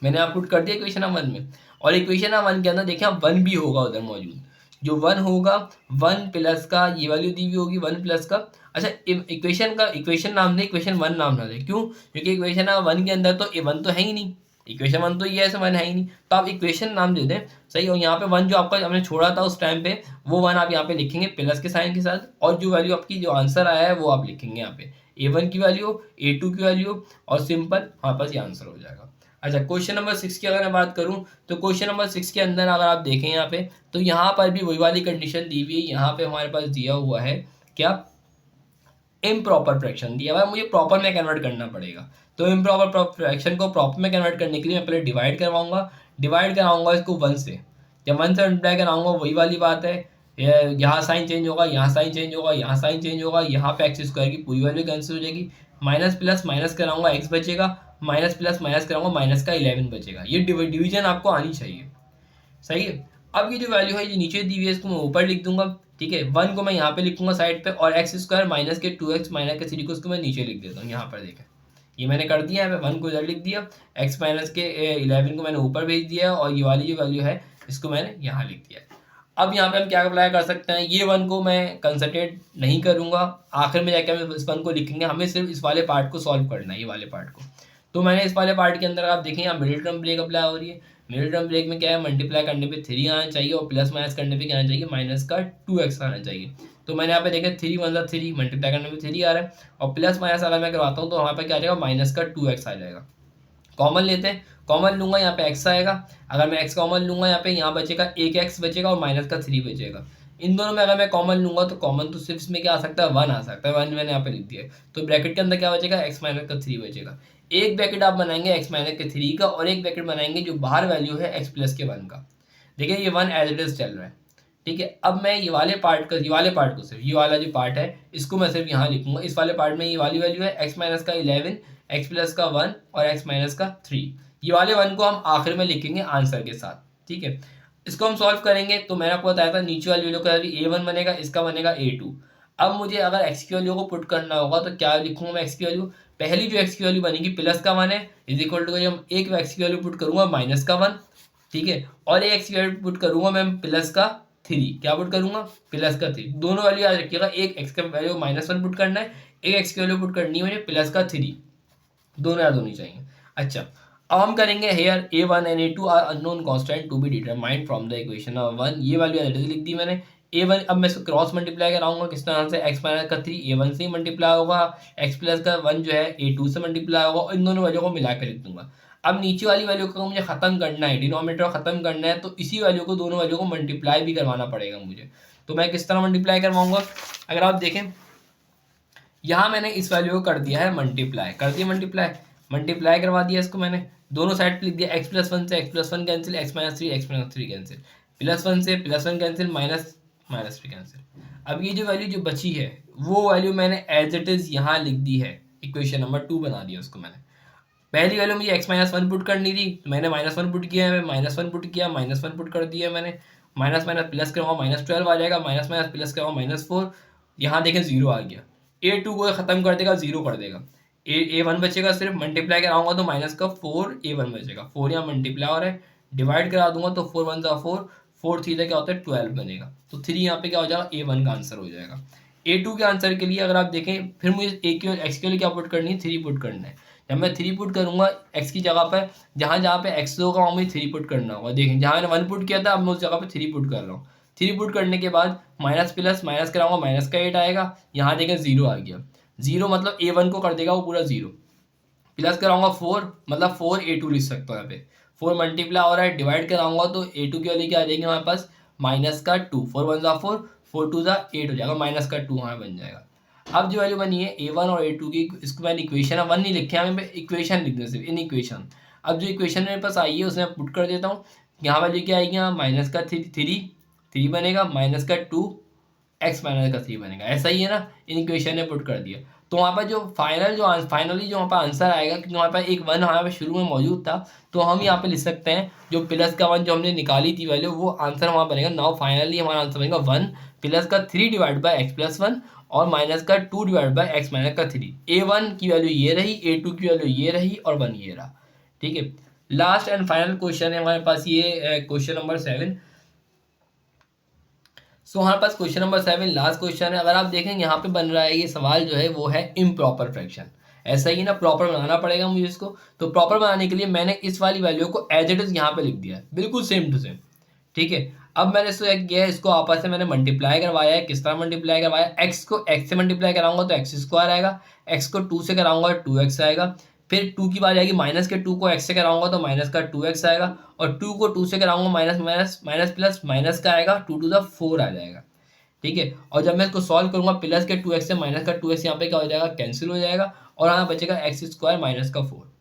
मैंने आप पुट कर दिया इक्वेशन नंबर 1 में, और इक्वेशन नंबर 1 के अंदर देखिए आप 1 भी होगा उधर मौजूद, जो 1 होगा 1 प्लस का ये वैल्यू दी हुई होगी 1 प्लस का। अच्छा इक्वेशन का इक्वेशन नाम दें, इक्वेशन 1 नाम ना दें, क्यों? क्योंकि इक्वेशन नंबर 1 के अंदर तो ए 1 तो है ही नहीं, इक्वेशन 1 तो ये ऐसे 1 है ही नहीं, तो आप इक्वेशन नाम दे दें सही। और यहाँ पे 1 जो आपका हमने छोड़ा था उस टाइम पे वो 1 आप यहाँ पे लिखेंगे प्लस के साइन के साथ, और जो वैल्यू आपकी जो आंसर आया है वो आप लिखेंगे यहाँ पे A1 की वैल्यू, A2 की वैल्यू, और सिंपल हमारे पास ये आंसर हो जाएगा। अच्छा क्वेश्चन नंबर 6 की अगर मैं बात करूं तो क्वेश्चन नंबर 6 के अंदर अगर आप देखें यहाँ पे तो यहाँ पर भी वही वाली कंडीशन दी हुई है। यहाँ पे हमारे पास दिया हुआ है क्या, इम्प्रॉपर फ्रैक्शन दिया हुआ है, मुझे प्रॉपर में कन्वर्ट करना पड़ेगा। तो इम्प्रॉपर फ्रैक्शन को प्रॉपर में कन्वर्ट करने के लिए मैं पहले डिवाइड करवाऊंगा, डिवाइड कराऊंगा इसको 1 से, जब 1 से मल्टीप्लाई कराऊंगा वही वाली बात है, यहाँ साइन चेंज होगा, यहाँ साइन चेंज होगा, यहाँ साइन चेंज होगा, यहाँ पे एक्स स्क्वायर की पूरी वैल्यू कैंसिल हो जाएगी, माइनस प्लस माइनस कराऊंगा एक्स बचेगा, माइनस प्लस माइनस कराऊंगा माइनस का 11 बचेगा। ये डिवीजन आपको आनी चाहिए, सही है। अब ये जो वैल्यू है ये नीचे दी हुई है, इसको मैं ऊपर लिख दूंगा, ठीक है। 1 को मैं यहाँ पे लिखूंगा साइड पे, और एक्स स्क्वायर माइनस के 2x माइनस के 3 को उसको मैं नीचे लिख देता हूँ। यहाँ पर देखें ये मैंने कर दिया है, 1 को इधर लिख दिया, x माइनस के 11 को मैंने ऊपर भेज दिया, और ये वाली जो वैल्यू है इसको मैंने यहाँ लिख दिया। अब यहाँ पे हम क्या अप्लाई कर सकते हैं, ये 1 को मैं कंसंट्रेट नहीं करूँगा, आखिर में जाकर हम इस 1 को लिखेंगे, हमें सिर्फ इस वाले पार्ट को सॉल्व करना है, ये वाले पार्ट को। तो मैंने इस वाले पार्ट के अंदर आप देखें यहाँ मिडिल टर्म ब्रेक अप्लाई हो रही है, मिडिल टर्म ब्रेक में क्या है, मल्टीप्लाई करने पे 3 आना चाहिए और प्लस माइनस करने पे क्या आना चाहिए, माइनस का 2x आना चाहिए। तो मैंने यहाँ पे देखा 3 1 3, मल्टीप्लाई करने पे 3 आ रहा है, और प्लस माइनस अगर मैं करवाता हूँ तो वहाँ पे क्या आ जाएगा, माइनस का 2x आ जाएगा। कॉमन लेते हैं, कॉमन लूंगा यहाँ पे x आएगा, अगर मैं x कॉमन लूंगा यहाँ बचेगा एक x बचेगा और माइनस का 3 बचेगा। इन दोनों में अगर मैं कॉमन लूंगा तो कॉमन तो सिर्फ इसमें क्या आ सकता है, 1 आ सकता है, 1 मैंने यहाँ पे लिख दिया है। तो ब्रैकेट के अंदर क्या बचेगा, x माइनस का 3 बचेगा। एक ब्रैकेट आप बनाएंगे x माइनस के 3 का, और एक ब्रैकेट बनाएंगे जो बाहर वैल्यू है x प्लस के 1 का। देखिए ये 1 एज इट इज चल रहा है, ठीक है। अब मैं ये वाले पार्ट को सिर्फ ये वाला जो पार्ट है इसको मैं सिर्फ यहाँ लिखूंगा, इस वाले पार्ट में ये वाली वैल्यू है x माइनस का 11, x प्लस का 1 और x माइनस का 3। ये वाले 1 को हम आखिर में लिखेंगे आंसर के साथ, ठीक है। इसको हम सॉल्व करेंगे तो मैंने आपको बताया था नीचे वाली वैल्यू का A1 बनेगा, इसका बनेगा A2। अब मुझे अगर x की वैल्यू को पुट करना होगा तो क्या लिखूंगा मैं, x की वैल्यू पहली जो x की वैल्यू बनेगी प्लस का 1 है, इज इक्वल टू हम एक x की वैल्यू पुट करूंगा माइनस का 1, ठीक है, और एक x की वैल्यू पुट करूंगा मैं प्लस का 3, क्या पुट करूंगा, प्लस का 3। दोनों वैल्यू याद रखिएगा, एक x का वैल्यू -1 पुट करना है, एक x की वैल्यू पुट करनी है मुझे प्लस का 3, दोनों याद होनी चाहिए। अच्छा अब हम करेंगे here A1 and A2 are unknown constant to be determined from the equation number 1। ये वैल्यू ऑलरेडी लिख दी मैंने। A1 अब मैं इसको क्रॉस मल्टीप्लाई कराऊंगा किस तरह से, x माइनस का 3 A1 से ही मल्टीप्लाई होगा, x प्लस का 1 जो है A2 से मल्टीप्लाई होगा, और इन दोनों वैल्यू को मिलाकर लिख दूंगा। अब नीचे वाली वैल्यू को मुझे खत्म करना है, डिनोमिनेटर खत्म करना है, तो इसी वैल्यू को दोनों वैल्यू को मल्टीप्लाई भी करवाना पड़ेगा मुझे। तो मैं किस तरह मल्टीप्लाई करवाऊंगा, अगर आप देखें यहाँ मैंने इस वैल्यू को कर दिया है मल्टीप्लाई, कर दिया मल्टीप्लाई करवा दिया इसको मैंने, दोनों साइड पे लिख दिया, x प्लस 1 से x plus 1 cancel, x minus 3 cancel, plus 1 से प्लस 1 कैंसिल, माइनस 3 कैंसिल। अब ये जो वैल्यू जो बची है वो वैल्यू मैंने एज इट इज यहाँ लिख दी है, इक्वेशन नंबर 2 बना दिया उसको मैंने। पहली वैल्यू मुझे x माइनस 1 पुट करनी थी, तो मैंने -1 पुट किया है, -1 पुट किया, -1 पुट कर दिया मैंने, माइनस माइनस प्लस कराऊंगा -12 आ जाएगा, माइनस माइनस प्लस कराऊंगा -4, यहाँ देखें 0 आ गया। A2 को खत्म कर देगा, 0 कर देगा, A1 बचेगा, सिर्फ मल्टीप्लाई कराऊंगा तो माइनस का 4 A1 बचेगा, 4 यहाँ मल्टीप्लाई हो रहा है, डिवाइड करा दूंगा तो 4 1 4, 4 3 क्या होता है 12 बनेगा, तो 3 यहाँ पे क्या हो जाएगा, A1 का आंसर हो जाएगा। A2 के आंसर के लिए अगर आप देखें फिर मुझे x के लिए क्या पुट करनी है, 3 पुट करना है। जब मैं 3 पुट करूंगा x की जगह पर, जहाँ जहाँ पे x होगा वहाँ मुझे 3 पुट करना होगा। देखें जहाँ मैंने 1 पुट किया था अब मैं उस जगह पे 3 पुट कर रहा हूँ। 3 पुट करने के बाद माइनस प्लस माइनस कराऊंगा, माइनस का 8 आएगा, यहाँ देखें 0 आ गया, 0 मतलब A1 को कर देगा वो पूरा 0, प्लस कराऊंगा 4 मतलब 4 A2 लिख सकता हूँ यहाँ पे, 4 मल्टीप्लाई हो रहा है, डिवाइड कराऊंगा तो A2 की वैल्यू क्या आ जाएगी हमारे पास, माइनस का 2, 4 1 4, 4 2 8 हो जाएगा, माइनस का 2 हमारा बन जाएगा। अब जो वैल्यू बनी है A1 और A2 की, इसको मैंने इक्वेशन 1 नहीं लिखे, हमें इक्वेशन लिख दें, सिर्फ इन इक्वेशन। अब जो इक्वेशन मेरे पास आई है उसमें पुट कर देता हूँ, यहाँ वैल्यू क्या आएगी, यहाँ माइनस का थ्री बनेगा, माइनस का टू, एक्स माइनस का थ्री बनेगा। ऐसा ही है ना, इन इक्वेशन ने पुट कर दिया। तो वहाँ पर जो फाइनली जो वहाँ पर आंसर आएगा, क्योंकि वहाँ पर एक वन हमारे शुरू में मौजूद था, तो हम यहाँ पे लिख सकते हैं जो प्लस का वन जो हमने निकाली थी वैल्यू, वो आंसर हमारा बनेगा। नाउ फाइनली हमारा आंसर बनेगा वन प्लस का three divide by x plus one और माइनस का two divide by x minus का थ्री। ए वन की वैल्यू ये रही, ए टू की वैल्यू ये रही और वन ये रहा। ठीक है, लास्ट एंड फाइनल क्वेश्चन है हमारे पास ये क्वेश्चन नंबर 7। सो हमारे पास क्वेश्चन नंबर 7 लास्ट क्वेश्चन है। अगर आप देखें यहाँ पे बन रहा है ये सवाल जो है वो है इम्प्रॉपर फ्रैक्शन। ऐसा ही ना, प्रॉपर बनाना पड़ेगा मुझे इसको। तो प्रॉपर बनाने के लिए मैंने इस वाली वैल्यू को एज इट इज यहाँ पे लिख दिया है, बिल्कुल सेम टू सेम। ठीक है, अब मैंने इसको क्या किया है, इसको आपस में मैंने मल्टीप्लाई करवाया है। किस तरह मल्टीप्लाई करवाया, एक्स को एक्स से मल्टीप्लाई कराऊंगा तो एक्स स्क्वायर आएगा, एक्स को टू से कराऊंगा टू एक्स आएगा, फिर टू की बात आएगी माइनस के टू को एक्स से कराऊंगा तो माइनस का टू एक्स आएगा, और टू को टू से कराऊंगा minus minus minus plus minus का आएगा, टू टू द फोर आ जाएगा। ठीक है, और जब मैं इसको सॉल्व करूंगा प्लस के टू एक्स से माइनस का टू एक्स यहाँ पे क्या हो जाएगा, कैंसिल हो जाएगा, और यहाँ बचेगा एक्स स्क्वायर माइनस का फोर।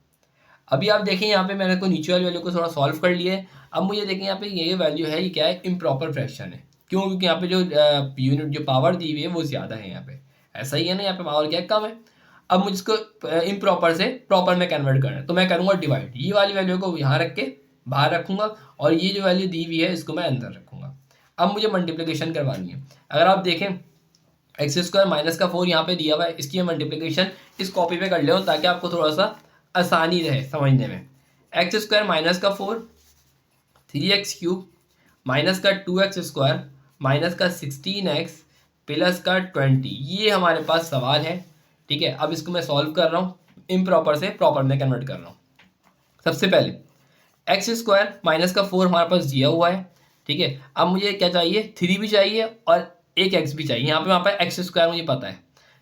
अभी आप देखें यहाँ पे मैंने को नीचे वाली वैल्यू को थोड़ा सॉल्व कर लिया है। अब मुझे देखें यहाँ पे ये वैल्यू है, ये क्या है, इम्प्रॉपर फ्रैक्शन है। क्यों, क्योंकि यहाँ पे जो यूनिट जो पावर दी हुई है वो ज़्यादा है यहाँ पे। ऐसा ही है ना, यहाँ पे पावर क्या है, कम है। अब मुझे इसको इम्प्रॉपर से प्रॉपर में कन्वर्ट करना है, तो मैं करूँगा डिवाइड। ये वाली वैल्यू को यहाँ रख के बाहर रखूँगा और ये जो वैल्यू दी हुई है इसको मैं अंदर रखूँगा। अब मुझे मल्टीप्लिकेशन करवानी है। अगर आप देखें एक्स स्क्वायर माइनस का फोर यहाँ पे दिया हुआ है, इसकी मल्टीप्लिकेशन इस कॉपी पे कर ले ताकि आपको थोड़ा सा आसानी रहे समझने में। एक्स स्क्वायर माइनस का four, three x cube minus का टू एक्स स्क्वायर माइनस का सिक्सटीन एक्स प्लस का 20, ये हमारे पास सवाल है। ठीक है, अब इसको मैं सॉल्व कर रहा हूँ, इम्प्रॉपर से प्रॉपर में कन्वर्ट कर रहा हूँ। सबसे पहले एक्स स्क्वायर माइनस का फोर हमारे पास दिया हुआ है। ठीक है, अब मुझे क्या चाहिए, थ्री भी चाहिए और एक एक्स भी चाहिए। यहाँ पे वहाँ पर एक्स स्क्वायर मुझे पता है,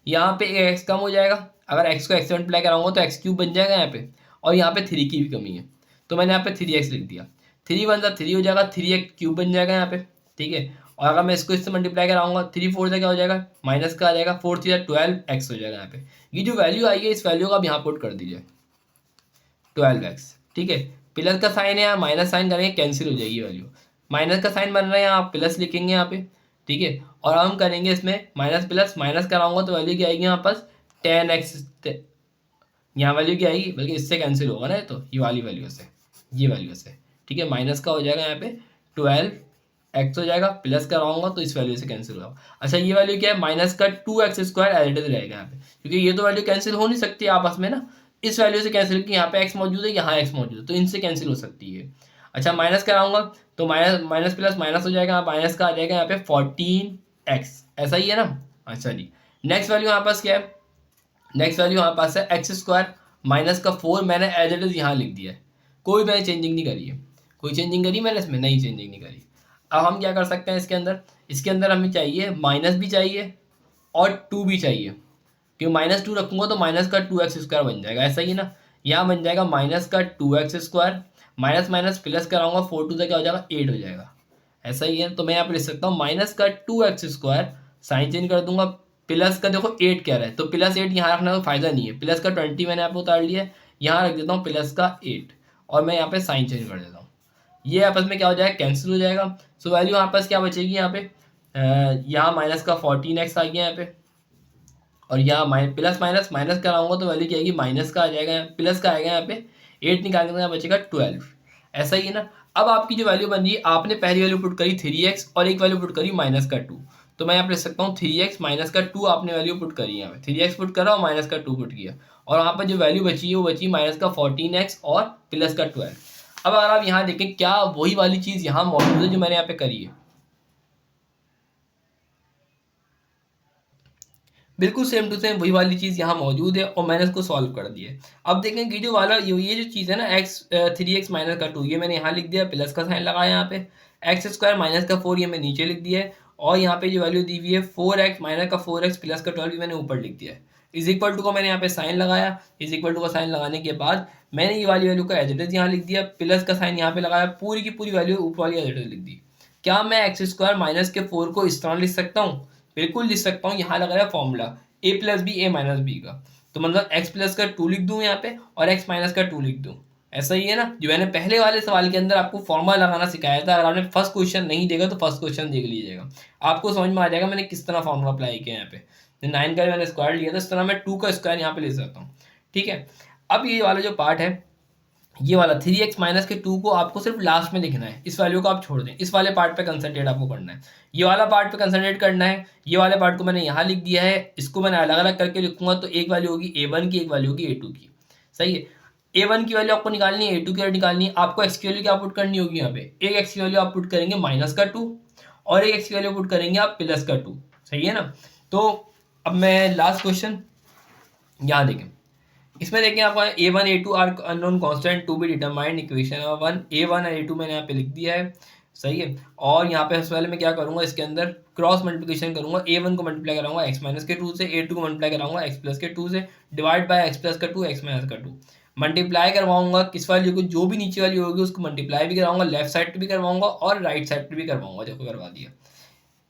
यहाँ पे एक एक्स कम हो जाएगा। अगर एक्स को एक्स से मल्टीप्लाई कराऊंगा तो एक्स क्यूब बन जाएगा यहाँ पे, और यहाँ पे थ्री की भी कमी है तो मैंने यहाँ पे थ्री एक्स लिख दिया। थ्री वन सा थ्री हो जाएगा, थ्री एक्स क्यूब बन जाएगा यहाँ पे। ठीक है, और अगर मैं इसको इससे मल्टीप्लाई कराऊंगा, थ्री फोर से क्या हो जाएगा, माइनस का आ जाएगा, फोर थ्री 12 एक्स हो जाएगा यहाँ पे। ये जो वैल्यू आई है इस वैल्यू का आप यहाँ पुट कर दीजिए 12x। ठीक है, प्लस का साइन है यहाँ, माइनस साइन करेंगे कैंसिल हो जाएगी वैल्यू। माइनस का साइन बन रहा है यहाँ, आप प्लस लिखेंगे यहाँ पे। ठीक है, और हम करेंगे इसमें माइनस प्लस, माइनस कराऊंगा तो वैल्यू क्या आएगी यहाँ पास 10x। यहाँ वैल्यू क्या आएगी, बल्कि इससे कैंसिल होगा ना, तो ये वाली वैल्यू से, ये वैल्यू से। ठीक है, माइनस का हो जाएगा यहाँ पे 12x हो जाएगा, प्लस कराऊंगा तो इस वैल्यू से कैंसिल होगा। अच्छा, ये वैल्यू क्या है, माइनस का two x square as it is रहेगा यहाँ पे, क्योंकि ये तो वैल्यू कैंसिल हो नहीं सकती आपस में ना। इस वैल्यू से कैंसिल, कि यहाँ पे एक्स मौजूद है, यहाँ एक्स मौजूद है, तो इनसे कैंसिल हो सकती है। अच्छा, माइनस कराऊंगा तो माइनस माइनस प्लस माइनस हो जाएगा, माइनस का आ जाएगा यहाँ पे 14x। ऐसा ही है ना। अच्छा जी, नेक्स्ट वैल्यू यहाँ पास क्या है, नेक्स्ट वैल्यू हमारे पास है एक्स स्क्वायर माइनस का फोर, मैंने एज इट इज यहाँ लिख दिया है, कोई मैंने चेंजिंग नहीं करी है। कोई चेंजिंग करी मैंने इसमें, नहीं चेंजिंग नहीं करी। अब हम क्या कर सकते हैं इसके अंदर, इसके अंदर हमें चाहिए माइनस भी चाहिए और टू भी चाहिए, क्योंकि माइनस टू रखूंगा तो माइनस का टू एक्स स्क्वायर बन जाएगा। ऐसा ही ना, यहाँ बन जाएगा माइनस का two x square, minus minus plus कराऊंगा, फोर टू से क्या हो जाएगा, एट हो जाएगा। ऐसा ही है, तो मैं यहाँ पे लिख सकता हूँ माइनस का two x square, sign change कर दूंगा, प्लस का देखो एट कह रहा है तो प्लस एट यहाँ रखना तो फायदा नहीं है, प्लस का 20 मैंने यहाँ पे उतार लिया है, यहाँ रख देता हूँ प्लस का 8, और मैं यहाँ पे साइन चेंज कर देता हूँ। ये आपस में क्या हो जाएगा, कैंसिल हो जाएगा। सो वैल्यू यहाँ पास क्या बचेगी, यहाँ पे यहाँ माइनस का 14x आ गया यहाँ पे, और यहाँ प्लस माइनस माइनस कराऊंगा तो वैल्यू क्या आएगी, माइनस का आ जाएगा, प्लस का आएगा यहाँ पे, 8 निकालने का यहाँ बचेगा 12। ऐसा ही है ना। अब आपकी जो वैल्यू बन रही है, आपने पहली वैल्यू पुट करी 3x और एक वैल्यू पुट करी माइनस का 2, तो मैं यहाँ पे लिख सकता हूँ 3x माइनस का 2 आपने वैल्यू पुट करी, यहाँ पे 3x पुट करा और माइनस का 2 पुट किया, और वहाँ पर जो वैल्यू बची है वो बची माइनस का 14x और प्लस का 12। अब अगर आप यहाँ देखें, क्या वही वाली चीज़ यहाँ मौजूद है जो मैंने यहाँ पे करी है, बिल्कुल सेम टू सेम वही वाली चीज़ यहाँ मौजूद है, और मैंने इसको सॉल्व कर दिया है। अब देखें कि जो वाला ये जो चीज़ है ना, एक्स थ्री एक्स माइनस का टू, ये मैंने यहाँ लिख दिया, प्लस का साइन लगाया यहाँ पे, एक्स स्क्वायर माइनस का फोर ये मैं नीचे लिख दिया है, और यहाँ पे जो वैल्यू दी हुई है 4x माइनस का 4x प्लस का 12 मैंने ऊपर लिख दिया है। इज इक्वल टू को मैंने यहाँ पे साइन लगाया, इज इक्वल टू का साइन लगाने के बाद मैंने ये वाली वैल्यू का एज इट इज यहाँ लिख दिया, प्लस का साइन यहाँ पे लगाया, पूरी की पूरी वैल्यू ऊपर वाली एज इट इज लिख दी। क्या मैं एक्स स्क्वायर माइनस के 4 को इस तरह लिख सकता हूँ, बिल्कुल लिख सकता हूँ। यहाँ लगा रहा है फॉर्मूला ए प्लस बी ए माइनस बी का, तो मतलब एक्स प्लस का 2 लिख दूँ यहाँ पे और एक्स माइनस का 2 लिख दूँ, ऐसा ही है ना, जो मैंने पहले वाले सवाल के अंदर आपको फॉर्मूला लगाना सिखाया था, अगर आपने फर्स्ट क्वेश्चन नहीं देखा तो फर्स्ट क्वेश्चन देख लीजिएगा, आपको समझ में आ जाएगा मैंने किस तरह फॉर्मूला अप्लाई किया यहाँ पे। 9 का मैंने स्क्वायर लिया था, इस तरह मैं 2 का स्क्वायर यहाँ पे ले सकता हूँ। ठीक है, अब ये वाला जो पार्ट है, ये वाला 3x माइनस के 2 को आपको सिर्फ लास्ट में लिखना है, इस वैल्यू को आप छोड़ दें, इस वाले पार्ट पे कंसंट्रेट आपको करना है, ये वाला पार्ट पे कंसंट्रेट करना है। ये वाले पार्ट को मैंने यहाँ लिख दिया है, इसको मैंने अलग अलग करके लिखूंगा, तो एक वैल्यू होगी a1 की, एक वैल्यू होगी a2 की। सही है, a1 की वैल्यू आपको निकालनी है, a2 की वैल्यू निकालनी है, आपको x की वैल्यू क्या पुट करनी होगी यहाँ पे, एक x की वैल्यू आप पुट करेंगे -2 और एक x की वैल्यू पुट करेंगे आप +2। सही है ना। तो अब मैं लास्ट क्वेश्चन यहाँ देखें, इसमें देखें आपको a1 a2 are unknown constant to be determined, equation number 1 a1 और a2 मैंने यहाँ पे लिख दिया है। सही है, और यहाँ पे सबसे पहले मैं क्या करूँगा, इसके अंदर क्रॉस मल्टीप्लिकेशन करूँगा, a1 को मल्टीप्लाई कराऊंगा x माइनस के 2 से, a2 को मल्टीप्लाई कराऊंगा x प्लस के 2 से, डिवाइड बाय x प्लस का 2 x माइनस का 2, मल्टीप्लाई करवाऊंगा किस वैल्यू को, जो भी नीचे वाली होगी उसको मल्टीप्लाई भी कराऊंगा, लेफ्ट साइड पे भी करवाऊंगा और राइट साइड पे भी करवाऊंगा, देखो करवा दिया।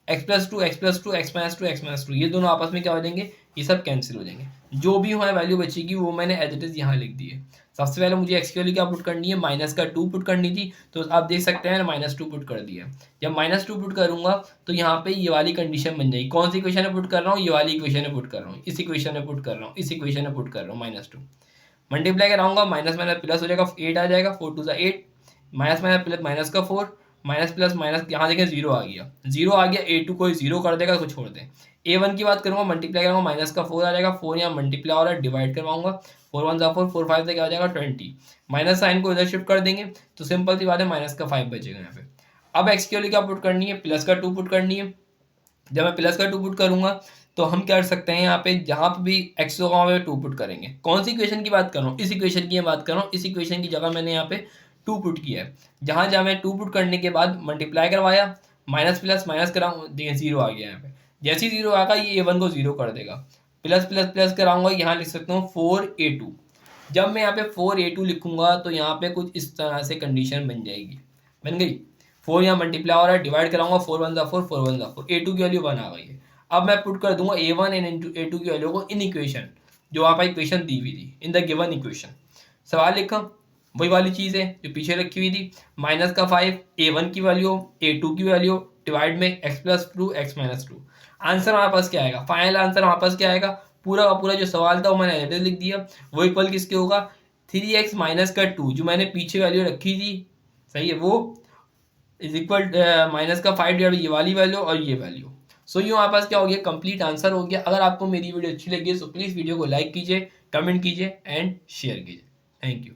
x plus two x plus two x minus two x minus two, ये दोनों आपस में क्या हो जाएंगे, ये सब कैंसिल हो जाएंगे, जो भी हमारी वैल्यू बचेगी वो मैंने एज इट इज यहाँ लिख दी है। सबसे पहले मुझे x की वैल्यू क्या पुट करनी है, -2 पुट करनी थी, तो आप देख सकते हैं मैंने -2 पुट कर दिया। जब -2 पुट करूंगा तो यहाँ पे ये वाली कंडीशन बन जाएगी, कौन सी इक्वेशन में पुट कर रहा हूँ, ये वाली इक्वेशन में पुट कर रहा हूँ, इस इक्वेशन में पुट कर रहा हूँ, इस इक्वेशन में पुट कर रहा हूँ, -2 मल्टीप्लाई कराऊंगा, माइनस माइनस प्लस हो जाएगा, 8 आ जाएगा, 4 2 8, माइनस माइनस प्लस माइनस का 4, माइनस प्लस माइनस, यहाँ देखें 0 आ गया, 0 आ गया, a2 को 0 कर देगा, इसको छोड़ दें। a1 की बात करूँगा, मल्टीप्लाई करूँगा, माइनस का 4 आ जाएगा, 4 यहाँ मल्टीप्लाई हो रहा है, डिवाइड करवाऊंगा, 4 1 4, 4 5 से क्या हो जाएगा 20, माइनस साइन को इधर शिफ्ट कर देंगे तो सिंपल सी बात है माइनस का 5 बचेगा यहाँ पे। अब एक्स की वैल्यू क्या पुट करनी है, प्लस का 2 पुट करनी है। जब मैं प्लस का 2 पुट करूंगा तो हम क्या कर सकते हैं, यहाँ पे जहाँ पे भी x होगा वहाँ पे 2 पुट करेंगे। कौन सी इक्वेशन की बात कर रहा हूँ, इस इक्वेशन की बात कर रहा हूँ, इस इक्वेशन की जगह मैंने यहाँ पे 2 पुट किया है। जहाँ जहाँ मैं 2 पुट करने के बाद मल्टीप्लाई करवाया, माइनस प्लस माइनस कराऊँ, देखिए 0 आ गया यहाँ पे, जैसे ही 0 आएगा ये a1 को 0 कर देगा, प्लस प्लस प्लस कराऊंगा, यहाँ लिख सकता हूँ 4a2। जब मैं यहाँ पे 4a2 लिखूंगा तो यहाँ पे कुछ इस तरह से कंडीशन बन जाएगी, बन गई। 4 यहाँ मल्टीप्लाई हो रहा है, डिवाइड कराऊंगा, 4 1 4, 4 1 4, a2 की वैल्यू 1 आ गई है। अब मैं पुट कर दूंगा a1 एंड इंटू a2 की वैल्यू को इन इक्वेशन, जो वहाँ पर इक्वेशन दी हुई थी, इन द गिवन इक्वेशन। सवाल लिखा, वही वाली चीज़ है जो पीछे रखी हुई थी, माइनस का 5 a1 की वैल्यू, a2 की वैल्यू, डिवाइड में x plus 2 x minus 2। Answer हमारे पास क्या आएगा, फाइनल आंसर हमारे पास क्या आएगा, पूरा का पूरा जो सवाल था वो मैंने एड्रेस लिख दिया, वो इक्वल किसके होगा, 3x माइनस का 2, जो मैंने पीछे वैल्यू रखी थी, सही है, वो इज इक्वल माइनस का 5 डिवाइड ये वाली वैल्यू और ये वैल्यू। सो ये हमारे पास क्या हो गया, कंप्लीट आंसर हो गया। अगर आपको मेरी वीडियो अच्छी लगी है तो प्लीज़ वीडियो को लाइक कीजिए, कमेंट कीजिए एंड शेयर कीजिए। Thank you.